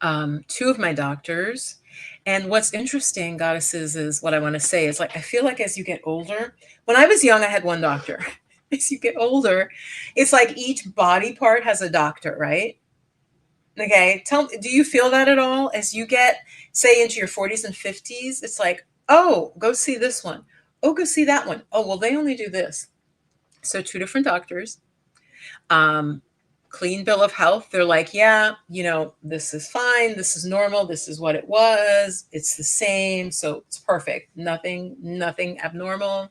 of my doctors. And what's interesting, goddesses, is what I want to say is like, I feel like as you get older, when I was young, I had one doctor. As you get older, it's like each body part has a doctor, right? Okay. Do you feel that at all? As you get, say, into your 40s and 50s, it's like, oh, go see this one. Oh, go see that one. Oh, well, they only do this. So, two different doctors. um, Clean bill of health. They're like, yeah, this is fine. This is normal. This is what it was. It's the same. So it's perfect. Nothing abnormal.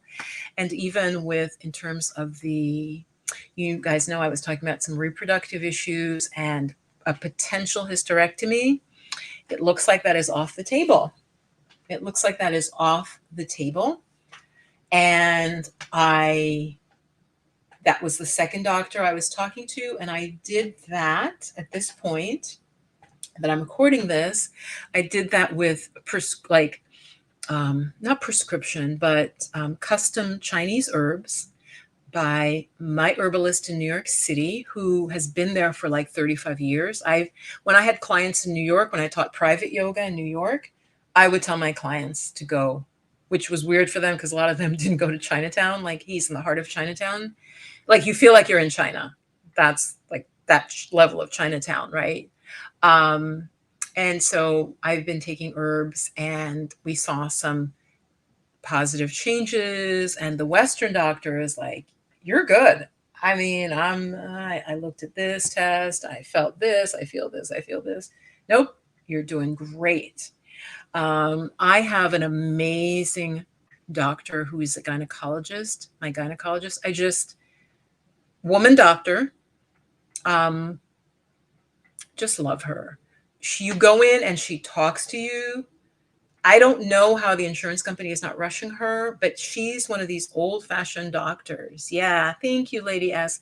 And even with, in terms of you guys know, I was talking about some reproductive issues and a potential hysterectomy. It looks like that is off the table. It looks like that is off the table. And that was the second doctor I was talking to. And I did that at this point that I'm recording this. I did that with not prescription, but custom Chinese herbs by my herbalist in New York City, who has been there for like 35 years. When I had clients in New York, when I taught private yoga in New York, I would tell my clients to go, which was weird for them because a lot of them didn't go to Chinatown. Like, he's in the heart of Chinatown. Like, you feel like you're in China. That's like that level of Chinatown, right? Um, and so I've been taking herbs, and we saw some positive changes. And the Western doctor is like, "You're good." I mean, I looked at this test. I felt this. I feel this. I feel this. Nope, you're doing great. I have an amazing doctor who is a gynecologist. My gynecologist. Woman doctor. Um, just love her. You go in and she talks to you. I don't know how the insurance company is not rushing her, but she's one of these old-fashioned doctors. Yeah, thank you, Lady S.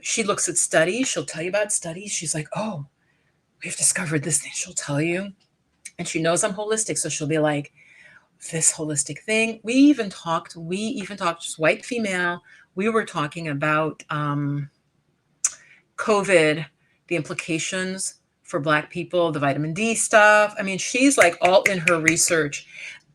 She looks at studies. She'll tell you about studies. She's like, oh, we've discovered this thing. She'll tell you. And she knows I'm holistic. So she'll be like, this holistic thing. We even talked, just white female. We were talking about COVID, the implications for Black people, the vitamin D stuff. I mean, she's like all in her research,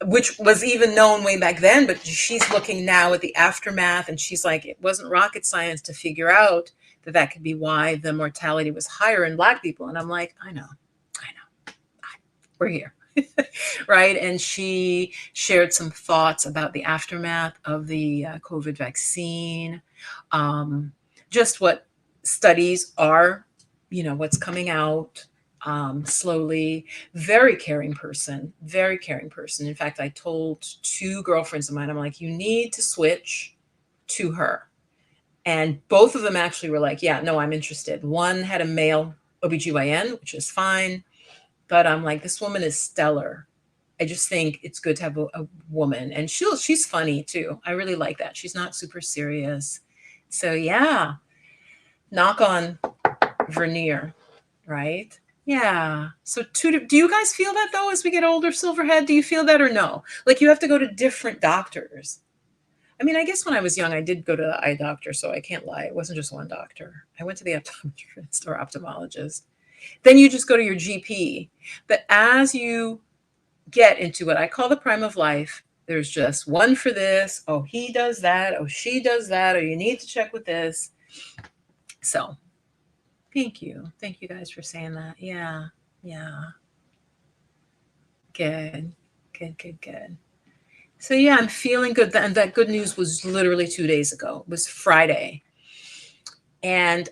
which was even known way back then, but she's looking now at the aftermath. And she's like, it wasn't rocket science to figure out that could be why the mortality was higher in Black people. And I'm like, I know, we're here. Right. And she shared some thoughts about the aftermath of the COVID vaccine, just what studies are, what's coming out slowly. Very caring person, very caring person. In fact, I told two girlfriends of mine, I'm like, you need to switch to her. And both of them actually were like, yeah, no, I'm interested. One had a male OBGYN, which is fine. But I'm like, this woman is stellar. I just think it's good to have a woman. And she's funny too. I really like that. She's not super serious. So yeah, knock on veneer, right? Yeah. So do you guys feel that though as we get older, Silverhead? Do you feel that or no? Like, you have to go to different doctors. I mean, I guess when I was young, I did go to the eye doctor, so I can't lie. It wasn't just one doctor. I went to the optometrist or ophthalmologist. Then you just go to your GP. But as you get into what I call the prime of life, there's just one for this. Oh, he does that. Oh, she does that. Or you need to check with this. So thank you. Thank you guys for saying that. Yeah. Yeah. Good. Good. So yeah, I'm feeling good. And that good news was literally 2 days ago. It was Friday. And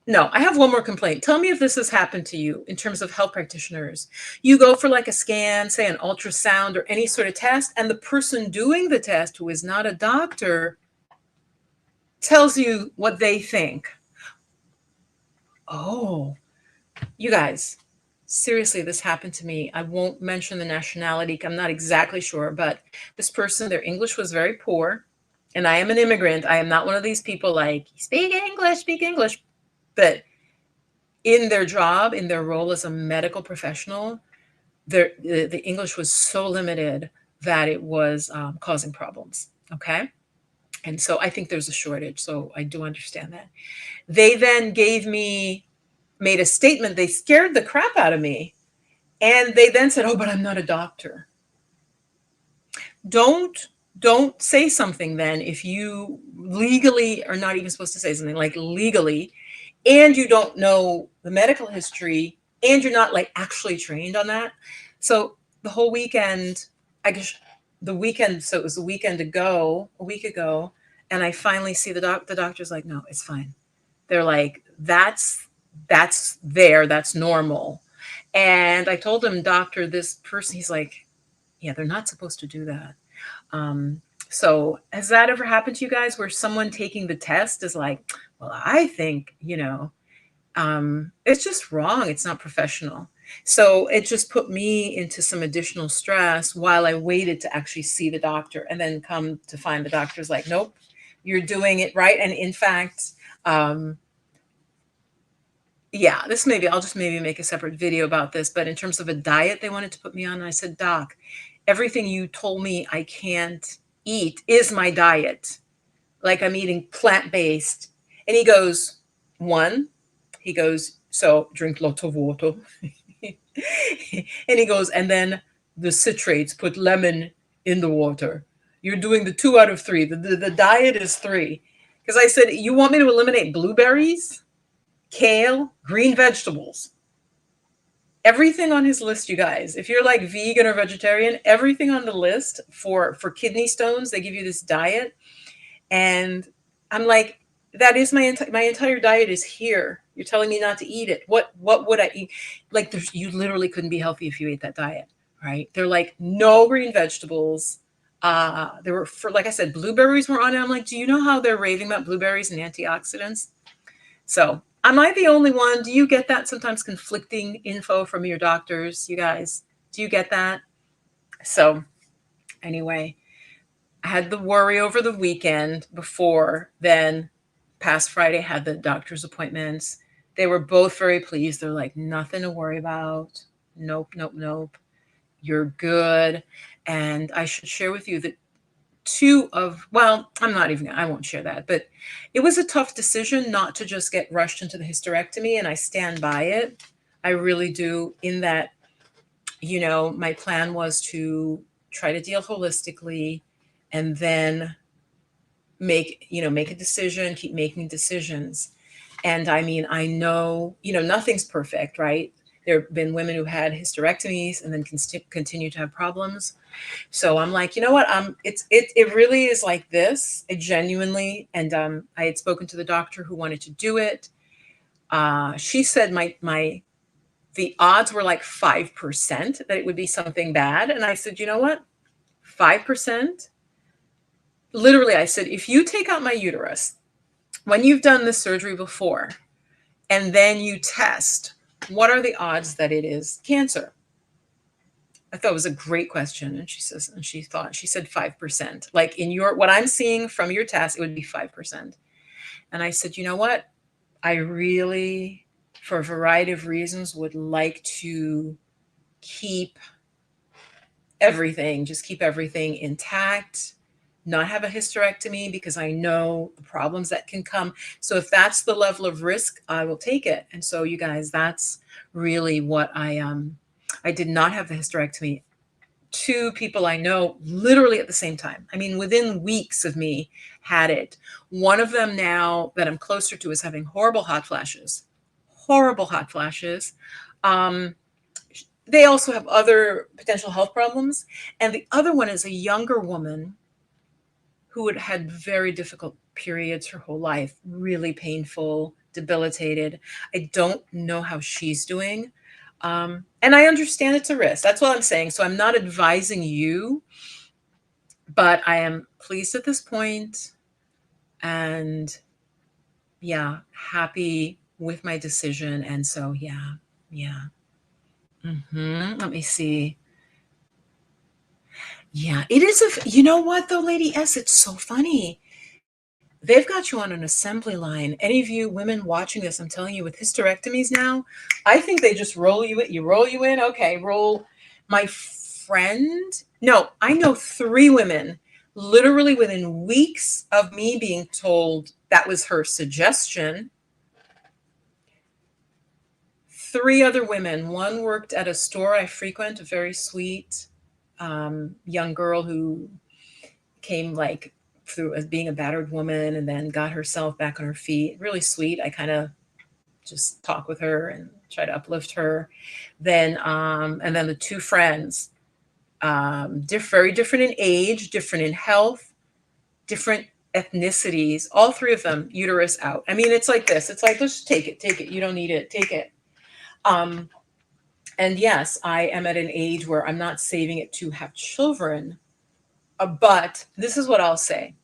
no, I have one more complaint. Tell me if this has happened to you in terms of health practitioners. You go for like a scan, say an ultrasound or any sort of test, and the person doing the test, who is not a doctor, tells you what they think. Oh, you guys, seriously, this happened to me. I won't mention the nationality. I'm not exactly sure, but this person, their English was very poor. And I am an immigrant. I am not one of these people like, speak English. But in their job, in their role as a medical professional, the English was so limited that it was causing problems. Okay. And so I think there's a shortage. So I do understand that. They then made a statement. They scared the crap out of me. And they then said, "Oh, but I'm not a doctor." Don't don't say something then if you legally are not even supposed to say something, like legally, and you don't know the medical history, and you're not like actually trained on that. So the whole weekend, I guess the weekend, so it was a weekend ago, a week ago, and I finally see the doctor's like, "No, it's fine." They're like, that's normal. And I told him, "Doctor, this person," he's like, "Yeah, they're not supposed to do that." Um, so has that ever happened to you guys where someone taking the test is like, "Well, I think, it's just wrong. It's not professional." So it just put me into some additional stress while I waited to actually see the doctor, and then come to find the doctor's like, "Nope, you're doing it right." And in fact, um, yeah, I'll just maybe make a separate video about this, but in terms of a diet they wanted to put me on, and I said, "Doc, everything you told me I can't eat is my diet. Like I'm eating plant-based." And he goes, "One," he goes, "So drink lots of water." And he goes, "And then the citrates, put lemon in the water. You're doing the 2 out of 3. The diet is 3." Because I said, "You want me to eliminate blueberries, kale, green vegetables?" Everything on his list, you guys. If you're like vegan or vegetarian, everything on the list for kidney stones, they give you this diet. And I'm like, that is my entire diet is here. You're telling me not to eat it. What would I eat? Like you literally couldn't be healthy if you ate that diet, right? They're like, no green vegetables. There were, for like I said, blueberries were on it. I'm like, do you know how they're raving about blueberries and antioxidants? So am I the only one? Do you get that sometimes conflicting info from your doctors, you guys? Do you get that? So anyway, I had the worry over the weekend before then. Past Friday, had the doctor's appointments. They were both very pleased. They're like, "Nothing to worry about. Nope, nope, nope. You're good." And I should share with you that well, I won't share that, but it was a tough decision not to just get rushed into the hysterectomy. And I stand by it. I really do, in that, my plan was to try to deal holistically, and then make a decision, keep making decisions. And I mean, I know, nothing's perfect, right? There have been women who had hysterectomies and then continue to have problems. So I'm like, you know what? It really is like this. It genuinely, and I had spoken to the doctor who wanted to do it. She said the odds were like 5% that it would be something bad. And I said, you know what? 5%. Literally, I said, if you take out my uterus when you've done this surgery before, and then you test, what are the odds that it is cancer? I thought it was a great question. And she said 5%. Like what I'm seeing from your test, it would be 5%. And I said, you know what? I really, for a variety of reasons, would like to keep keep everything intact, not have a hysterectomy, because I know the problems that can come. So if that's the level of risk, I will take it. And so you guys, that's really what I did not have the hysterectomy. 2 people I know literally at the same time. I mean, within weeks of me had it. One of them now that I'm closer to is having horrible hot flashes. Horrible hot flashes. They also have other potential health problems. And the other one is a younger woman who had very difficult periods her whole life, really painful, debilitated. I don't know how she's doing. And I understand it's a risk. That's what I'm saying. So I'm not advising you, but I am pleased at this point, and yeah, happy with my decision. And so, yeah, yeah. Let me see. Yeah, it is. You know what though, Lady S, it's so funny. They've got you on an assembly line. Any of you women watching this, I'm telling you, with hysterectomies now, I think they just roll you in. You roll you in. Okay, roll. My friend, no, I know 3 women Literally within weeks of me being told that was her suggestion, 3 other women, one worked at a store I frequent, a very sweet young girl who came like through as being a battered woman and then got herself back on her feet. Really sweet. I kind of just talk with her and try to uplift her. And then the 2 friends, very different in age, different in health, different ethnicities, all 3 of them uterus out. I mean, it's like this. It's like, let's take it, take it. You don't need it, take it. Um, and yes, I am at an age where I'm not saving it to have children. But this is what I'll say.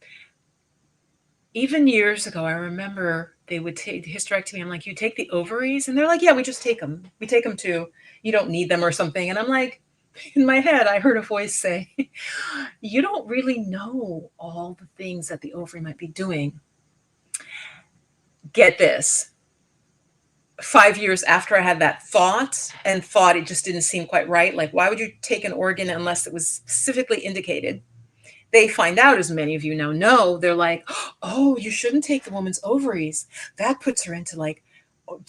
Even years ago, I remember they would take the hysterectomy. I'm like, you take the ovaries? And they're like, yeah, we just take them. We take them too. You don't need them or something. And I'm like, in my head, I heard a voice say, you don't really know all the things that the ovary might be doing. Get this. 5 years after I had that thought and thought it just didn't seem quite right. Like, why would you take an organ unless it was specifically indicated? They find out, as many of you now know, they're like, oh, you shouldn't take the woman's ovaries. That puts her into like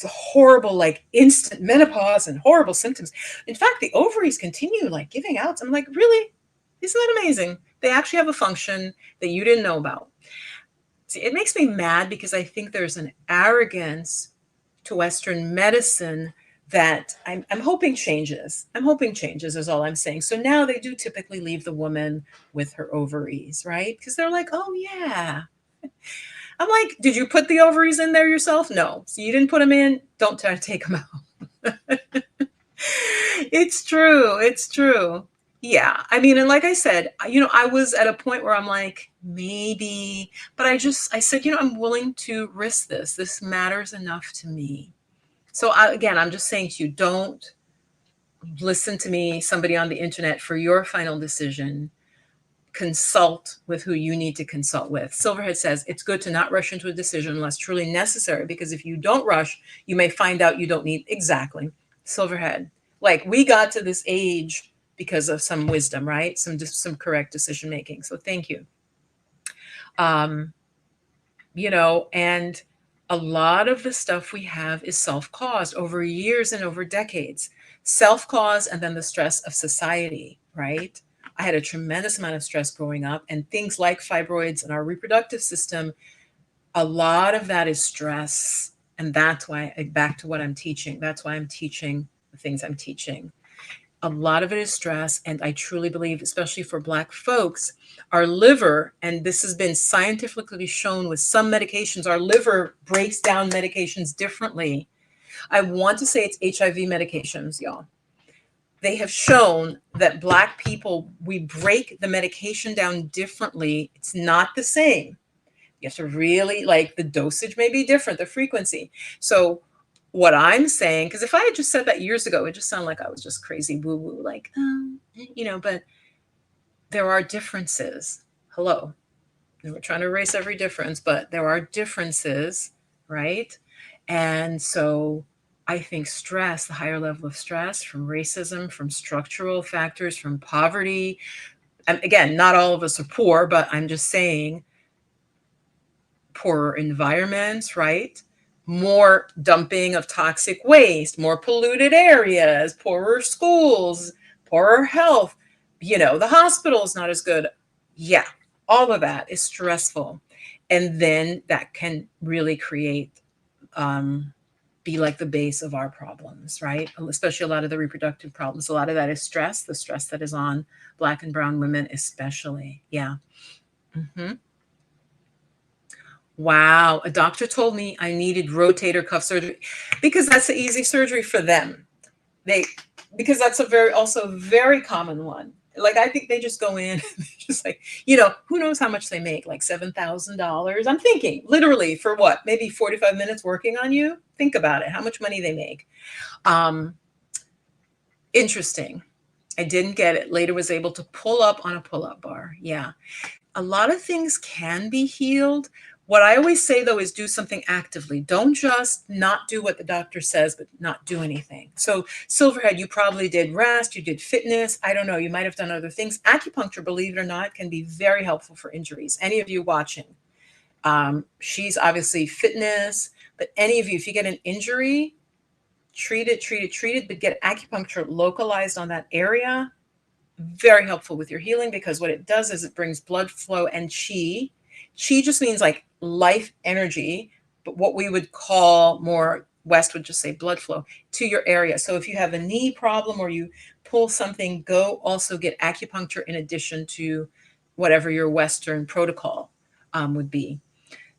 the horrible, like instant menopause and horrible symptoms. In fact, the ovaries continue like giving out. I'm like, really? Isn't that amazing? They actually have a function that you didn't know about. See, it makes me mad because I think there's an arrogance to Western medicine that I'm hoping changes. I'm hoping changes is all I'm saying. So now they do typically leave the woman with her ovaries, right? Because they're like, oh yeah. I'm like, did you put the ovaries in there yourself? No. So you didn't put them in? Don't try to take them out. It's true. It's true. Yeah. I mean, and like I said, I was at a point where I'm like, maybe, but I said, I'm willing to risk this. This matters enough to me. So again, I'm just saying to you, don't listen to me, somebody on the internet, for your final decision. Consult with who you need to consult with. Silverhead says it's good to not rush into a decision unless truly necessary, because if you don't rush, you may find out you don't need. Exactly. Silverhead. Like, we got to this age because of some wisdom, right? Some correct decision making. So thank you. And a lot of the stuff we have is self-caused over years and over decades. Self-caused, and then the stress of society, right? I had a tremendous amount of stress growing up, and things like fibroids and our reproductive system, a lot of that is stress. And that's why, back to what I'm teaching, that's why I'm teaching the things I'm teaching. A lot of it is stress. And I truly believe, especially for Black folks, our liver, and this has been scientifically shown with some medications, our liver breaks down medications differently. I want to say it's HIV medications, y'all. They have shown that Black people, we break the medication down differently. It's not the same. You have to really, like, the dosage may be different, the frequency. So what I'm saying, because if I had just said that years ago, it just sounded like I was just crazy woo-woo, like, but there are differences. Hello. And we're trying to erase every difference, but there are differences, right? And so I think stress, the higher level of stress from racism, from structural factors, from poverty, and again, not all of us are poor, but I'm just saying poorer environments, right? More dumping of toxic waste, more polluted areas, poorer schools, poorer health, the hospital is not as good. Yeah, all of that is stressful. And then that can really create, be like the base of our problems, right? Especially a lot of the reproductive problems. A lot of that is stress, the stress that is on Black and brown women especially. Yeah. Mm-hmm. Wow. A doctor told me I needed rotator cuff surgery because that's the easy surgery for them. Because that's also a very common one. Like, I think they just go in, just like, who knows how much they make, like $7,000. I'm thinking literally for what, maybe 45 minutes working on you. Think about it, how much money they make. Interesting. I didn't get it. Later was able to pull up on a pull-up bar. Yeah. A lot of things can be healed. What I always say though is do something actively. Don't just not do what the doctor says, but not do anything. So Silverhead, you probably did rest, you did fitness. I don't know, you might have done other things. Acupuncture, believe it or not, can be very helpful for injuries. Any of you watching, she's obviously fitness, but any of you, if you get an injury, treat it, but get acupuncture localized on that area. Very helpful with your healing, because what it does is it brings blood flow and chi. Chi just means like life energy, but what we would call more West would just say blood flow to your area. So if you have a knee problem or you pull something, go also get acupuncture in addition to whatever your Western protocol would be.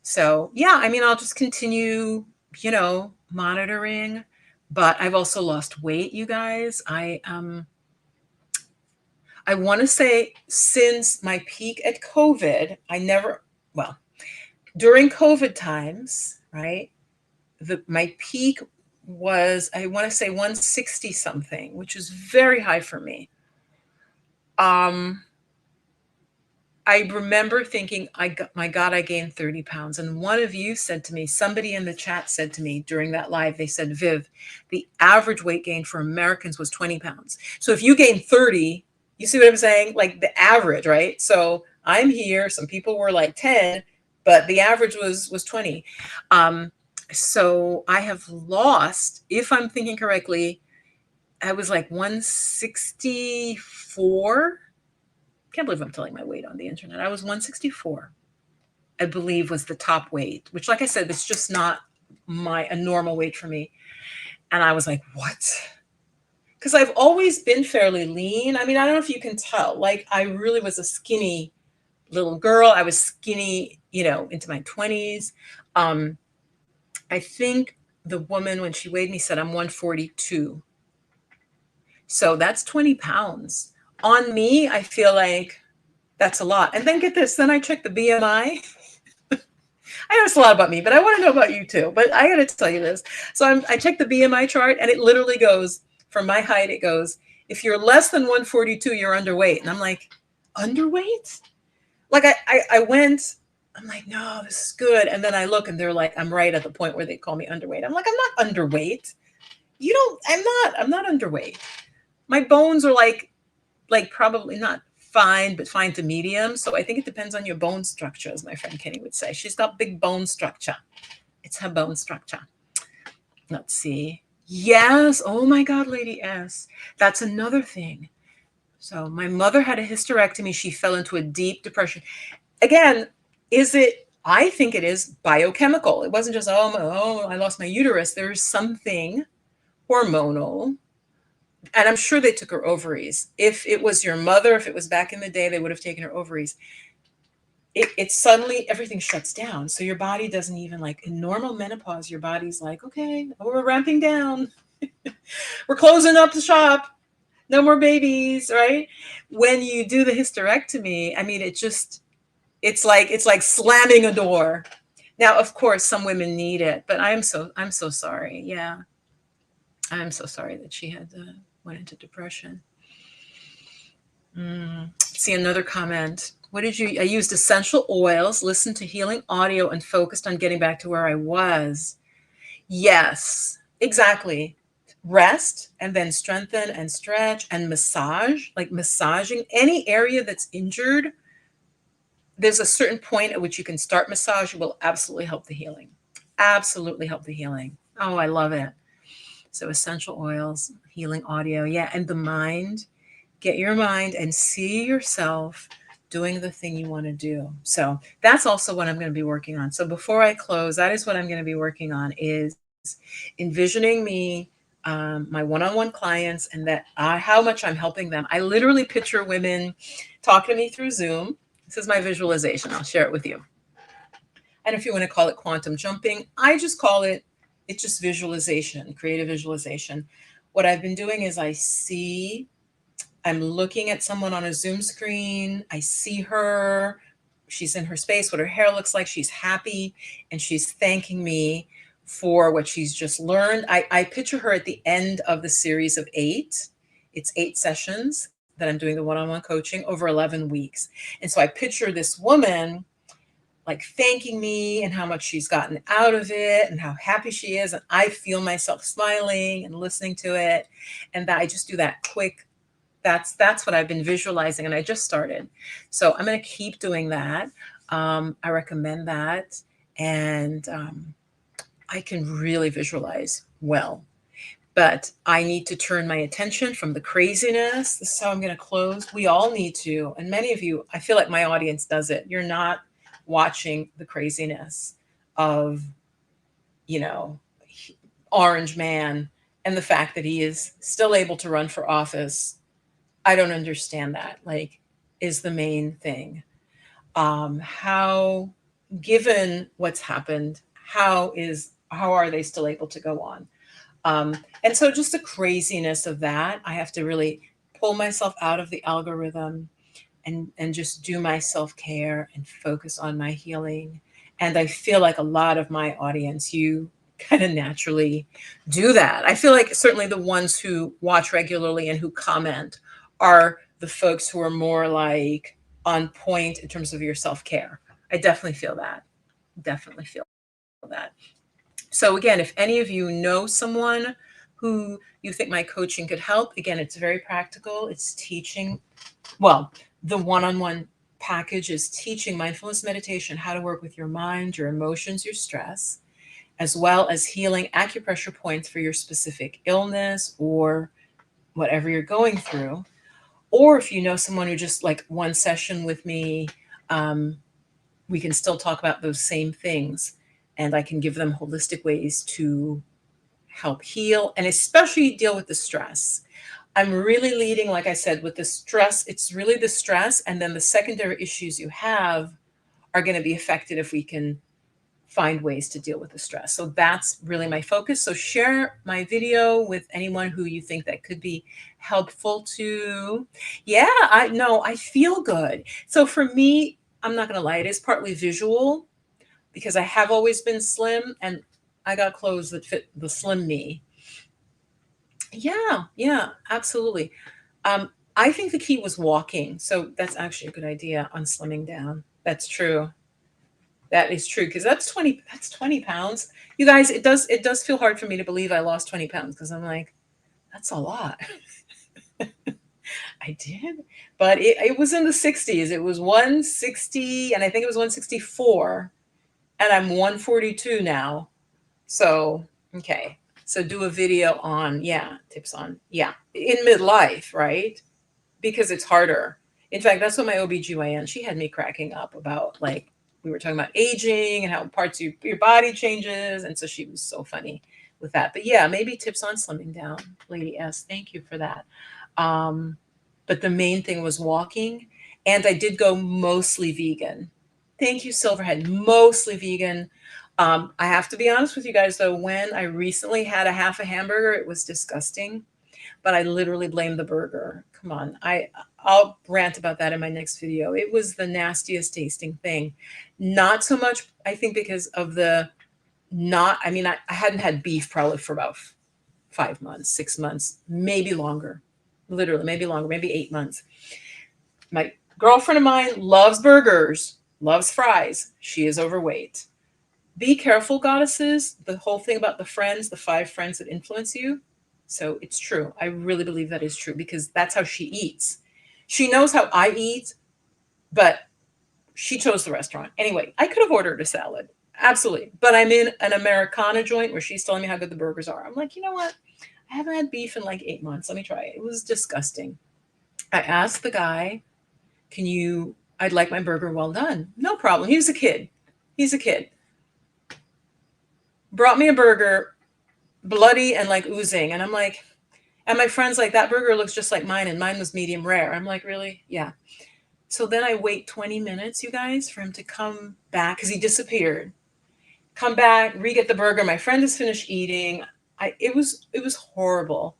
So yeah, I mean, I'll just continue, monitoring, but I've also lost weight, you guys. I want to say since my peak at COVID, well, during COVID times, right? My peak was, I want to say 160 something, which is very high for me. I remember thinking, my God, I gained 30 pounds. And one of you said to me, somebody in the chat said to me during that live, they said, Viv, the average weight gain for Americans was 20 pounds. So if you gain 30, you see what I'm saying? Like the average, right? So I'm here. Some people were like 10, but the average was 20. So I have lost, if I'm thinking correctly, I was like 164. Can't believe I'm telling my weight on the internet. I was 164, I believe, was the top weight, which, like I said, it's just not a normal weight for me. And I was like, what? Because I've always been fairly lean. I mean, I don't know if you can tell. Like, I really was a skinny little girl. I was skinny, into my 20s. I think the woman, when she weighed me, said I'm 142. So that's 20 pounds. On me, I feel like that's a lot. And then get this, then I checked the BMI. I know it's a lot about me, but I want to know about you too. But I got to tell you this. So I checked the BMI chart, and it literally goes, from my height, it goes, if you're less than 142, you're underweight. And I'm like, underweight? Like I'm like, no, this is good. And then I look and they're like, I'm right at the point where they call me underweight. I'm like, I'm not underweight. I'm not underweight. My bones are like probably not fine, but fine to medium. So I think it depends on your bone structure, as my friend Kenny would say. She's got big bone structure. It's her bone structure. Let's see. Yes. Oh my God, Lady S. That's another thing. So my mother had a hysterectomy. She fell into a deep depression. Again, I think it is biochemical. It wasn't just, I lost my uterus. There's something hormonal. And I'm sure they took her ovaries. If it was your mother, if it was back in the day, they would have taken her ovaries. It suddenly, everything shuts down. So your body doesn't even, like, in normal menopause, your body's like, okay, we're ramping down. We're closing up the shop. No more babies, right? When you do the hysterectomy, I mean, it's like slamming a door. Now, of course, some women need it, but I'm so sorry. Yeah. I'm so sorry that she had went into depression. See another comment. I used essential oils, listened to healing audio, and focused on getting back to where I was. Yes, exactly. Rest and then strengthen and stretch and massage, like massaging any area that's injured. There's a certain point at which you can start massage. It will absolutely help the healing. Absolutely help the healing. Oh, I love it. So essential oils, healing audio. Yeah. And the mind, get your mind and see yourself doing the thing you want to do. So that's also what I'm going to be working on. So before I close, that is what I'm going to be working on, is envisioning me, my one-on-one clients, and how much I'm helping them. I literally picture women talking to me through Zoom. This is my visualization. I'll share it with you. And if you want to call it quantum jumping, I just call it, it's just visualization, creative visualization. What I've been doing is I'm looking at someone on a Zoom screen. I see her. She's in her space, what her hair looks like. She's happy, and she's thanking me for what she's just learned. I picture her at the end of the series of 8. It's 8 sessions that I'm doing the one-on-one coaching over 11 weeks. And so I picture this woman like thanking me and how much she's gotten out of it and how happy she is. And I feel myself smiling and listening to it. And that I just do that quick. That's what I've been visualizing, and I just started. So I'm going to keep doing that. I recommend that. And I can really visualize well. But I need to turn my attention from the craziness. This is how I'm going to close. We all need to. And many of you, I feel like my audience does it. You're not watching the craziness of, you know, Orange Man and the fact that he is still able to run for office. I don't understand that, like, is the main thing. How, given what's happened, how are they still able to go on? And so just the craziness of that, I have to really pull myself out of the algorithm and just do my self-care and focus on my healing. And I feel like a lot of my audience, you kind of naturally do that. I feel like certainly the ones who watch regularly and who comment are the folks who are more like on point in terms of your self-care. I definitely feel that. Definitely feel that. So again, if any of you know someone who you think my coaching could help, again, it's very practical. It's teaching, well, the one-on-one package is teaching mindfulness meditation, how to work with your mind, your emotions, your stress, as well as healing acupressure points for your specific illness or whatever you're going through. Or if you know someone who just like one session with me, we can still talk about those same things. And I can give them holistic ways to help heal and especially deal with the stress. I'm really leading, like I said, with the stress. It's really the stress. And then the secondary issues you have are going to be affected if we can find ways to deal with the stress. So that's really my focus. So share my video with anyone who you think that could be helpful to. Yeah, I know. I feel good. So for me, I'm not going to lie, it is partly visual because I have always been slim and I got clothes that fit the slim me. Yeah, absolutely. I think the key was walking. So that's actually a good idea on slimming down. That's true. That is true because that's 20 pounds. You guys, it does feel hard for me to believe I lost 20 pounds because I'm like, that's a lot. I did, but it was in the 60s. It was 160 and I think it was 164 and I'm 142 now. So, okay. So do a video on, yeah, tips on, yeah, in midlife, right? Because it's harder. In fact, that's what my OBGYN, she had me cracking up about, like, we were talking about aging and how parts of your body changes. And so she was so funny with that. But yeah, maybe tips on slimming down, Lady S. Thank you for that. But the main thing was walking. And I did go mostly vegan. Thank you, Silverhead. Mostly vegan. I have to be honest with you guys, though, when I recently had a half a hamburger, it was disgusting. But I literally blame the burger. Come on. I'll rant about that in my next video. It was the nastiest tasting thing. Not so much, I think, because of the not, I mean, I hadn't had beef probably for about 5 months, 6 months, maybe longer. Literally, maybe longer, maybe 8 months. My girlfriend of mine loves burgers, loves fries. She is overweight. Be careful, goddesses. The whole thing about the friends, the 5 friends that influence you. So it's true. I really believe that is true because that's how she eats. She knows how I eat, but she chose the restaurant. Anyway, I could have ordered a salad. Absolutely. But I'm in an Americana joint where she's telling me how good the burgers are. I'm like, you know what? I haven't had beef in like 8 months. Let me try it. It was disgusting. I asked the guy, I'd like my burger well done. No problem. He was a kid. He's a kid. Brought me a burger, bloody and like oozing. And I'm like, and my friend's like, that burger looks just like mine. And mine was medium rare. I'm like, really? Yeah. So then I wait 20 minutes, you guys, for him to come back because he disappeared. Come back, re-get the burger. My friend has finished eating. It was horrible.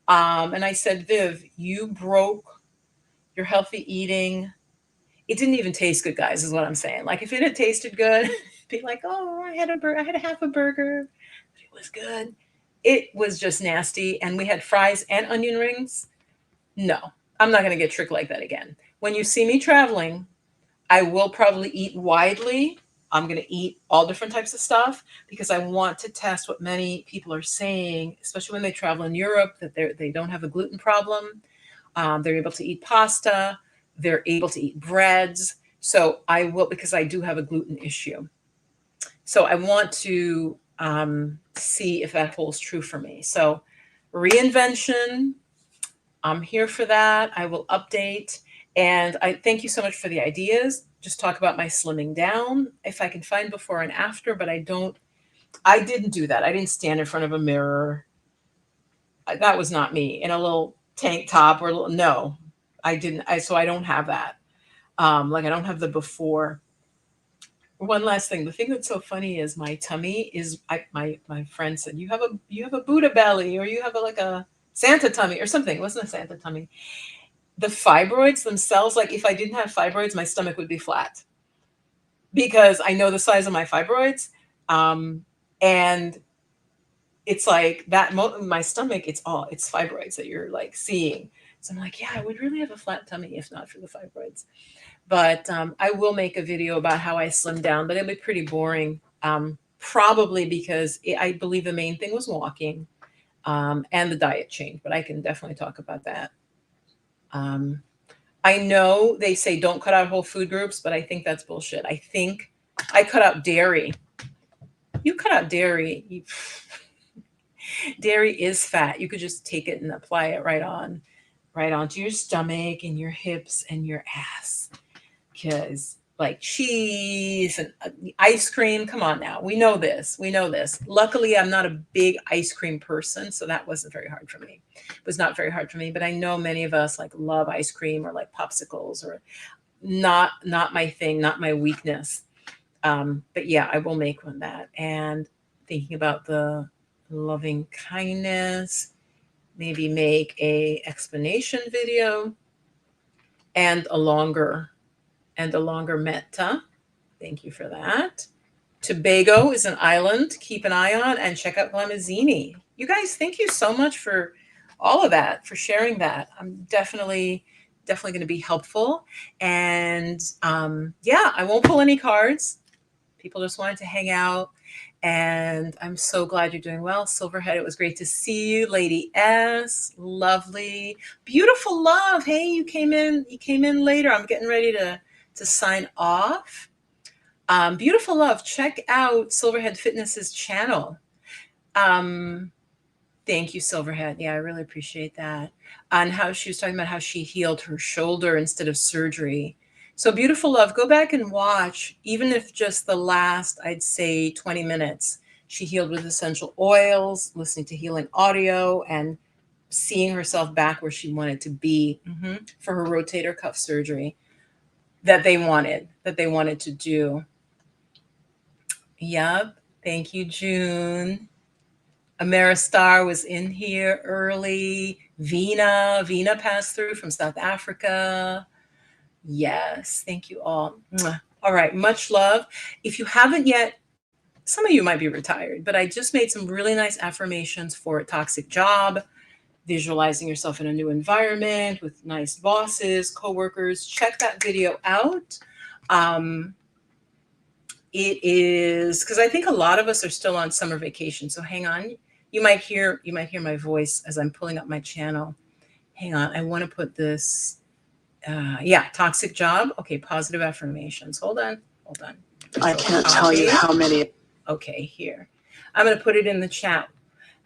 And I said, Viv, you broke your healthy eating. It didn't even taste good, guys, is what I'm saying. Like if it had tasted good, be like, oh, I had a half a burger. It was good. It was just nasty. And we had fries and onion rings. No, I'm not going to get tricked like that again. When you see me traveling, I will probably eat widely I'm going to eat all different types of stuff because I want to test what many people are saying, especially when they travel in Europe, that they don't have a gluten problem. They're able to eat pasta. They're able to eat breads. So I will, because I do have a gluten issue. So I want to see if that holds true for me. So reinvention, I'm here for that. I will update. And I thank you so much for the ideas. Just talk about my slimming down if I can find before and after, but I didn't do that. I didn't stand in front of a mirror. That was not me in a little tank top or a little, no, I didn't. So I don't have that. Like I don't have the before. One last thing. The thing that's so funny is my tummy is, my friend said, you have a Buddha belly, or you have like a Santa tummy or something. It wasn't a Santa tummy. The fibroids themselves, like if I didn't have fibroids, my stomach would be flat because I know the size of my fibroids. And it's like that, my stomach, it's fibroids that you're like seeing. So I'm like, yeah, I would really have a flat tummy if not for the fibroids. But I will make a video about how I slimmed down, but it'll be pretty boring. Probably because I believe the main thing was walking and the diet change, but I can definitely talk about that. I know they say don't cut out whole food groups, but I think that's bullshit. I think I cut out dairy. You cut out dairy. Dairy is fat. You could just take it and apply it right onto your stomach and your hips and your ass. Because like cheese and ice cream, come on now. We know this. Luckily, I'm not a big ice cream person, so that wasn't very hard for me. It was not very hard for me, but I know many of us like love ice cream or like popsicles, or not my thing, not my weakness. But yeah, I will make one that. And thinking about the loving kindness, maybe make a explanation video and a longer metta. Thank you for that. Tobago is an island to keep an eye on, and check out Glamazini. You guys, thank you so much for all of that, for sharing that. I'm definitely going to be helpful. And yeah, I won't pull any cards. People just wanted to hang out. And I'm so glad you're doing well. Silverhead, it was great to see you. Lady S, lovely. Beautiful love. Hey, you came in later. I'm getting ready to sign off. Beautiful love. Check out Silverhead Fitness's channel. Thank you, Silverhead. Yeah, I really appreciate that. And how she was talking about how she healed her shoulder instead of surgery. So beautiful love. Go back and watch, even if just the last, I'd say 20 minutes. She healed with essential oils, listening to healing audio, and seeing herself back where she wanted to be for her rotator cuff surgery that they wanted to do. Yep. Thank you, June. Ameristar was in here early. Vina passed through from South Africa. Yes. Thank you all. All right. Much love. If you haven't yet, some of you might be retired, but I just made some really nice affirmations for a toxic job, visualizing yourself in a new environment with nice bosses, coworkers. Check that video out. It is because I think a lot of us are still on summer vacation. So hang on. You might hear my voice as I'm pulling up my channel. Hang on. I want to put this. Yeah, toxic job. Okay, positive affirmations. Hold on. I can't tell you how many. Okay, here. I'm going to put it in the chat.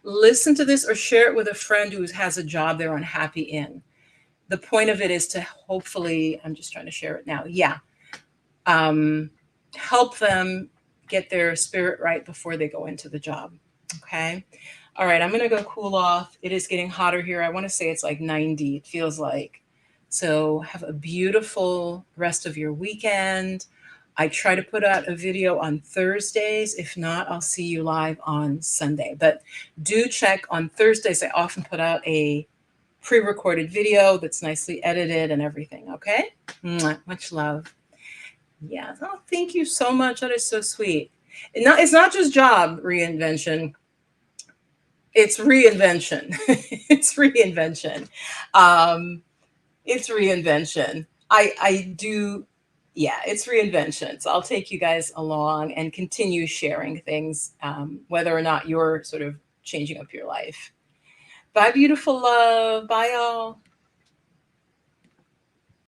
Listen to this or share it with a friend who has a job they're unhappy in. The point of it is to hopefully, I'm just trying to share it now. Yeah. Help them get their spirit right before they go into the job. Okay. All right. I'm going to go cool off. It is getting hotter here. I want to say it's like 90. It feels like. So have a beautiful rest of your weekend. I try to put out a video on Thursdays. If not, I'll see you live on Sunday. But do check on Thursdays. I often put out a pre-recorded video that's nicely edited and everything. Okay. Much love. Yeah. Oh, thank you so much. That is so sweet. It's not just job reinvention. It's reinvention. It's reinvention. It's reinvention. I do. Yeah, it's reinvention. So I'll take you guys along and continue sharing things, whether or not you're sort of changing up your life. Bye, beautiful love. Bye, all.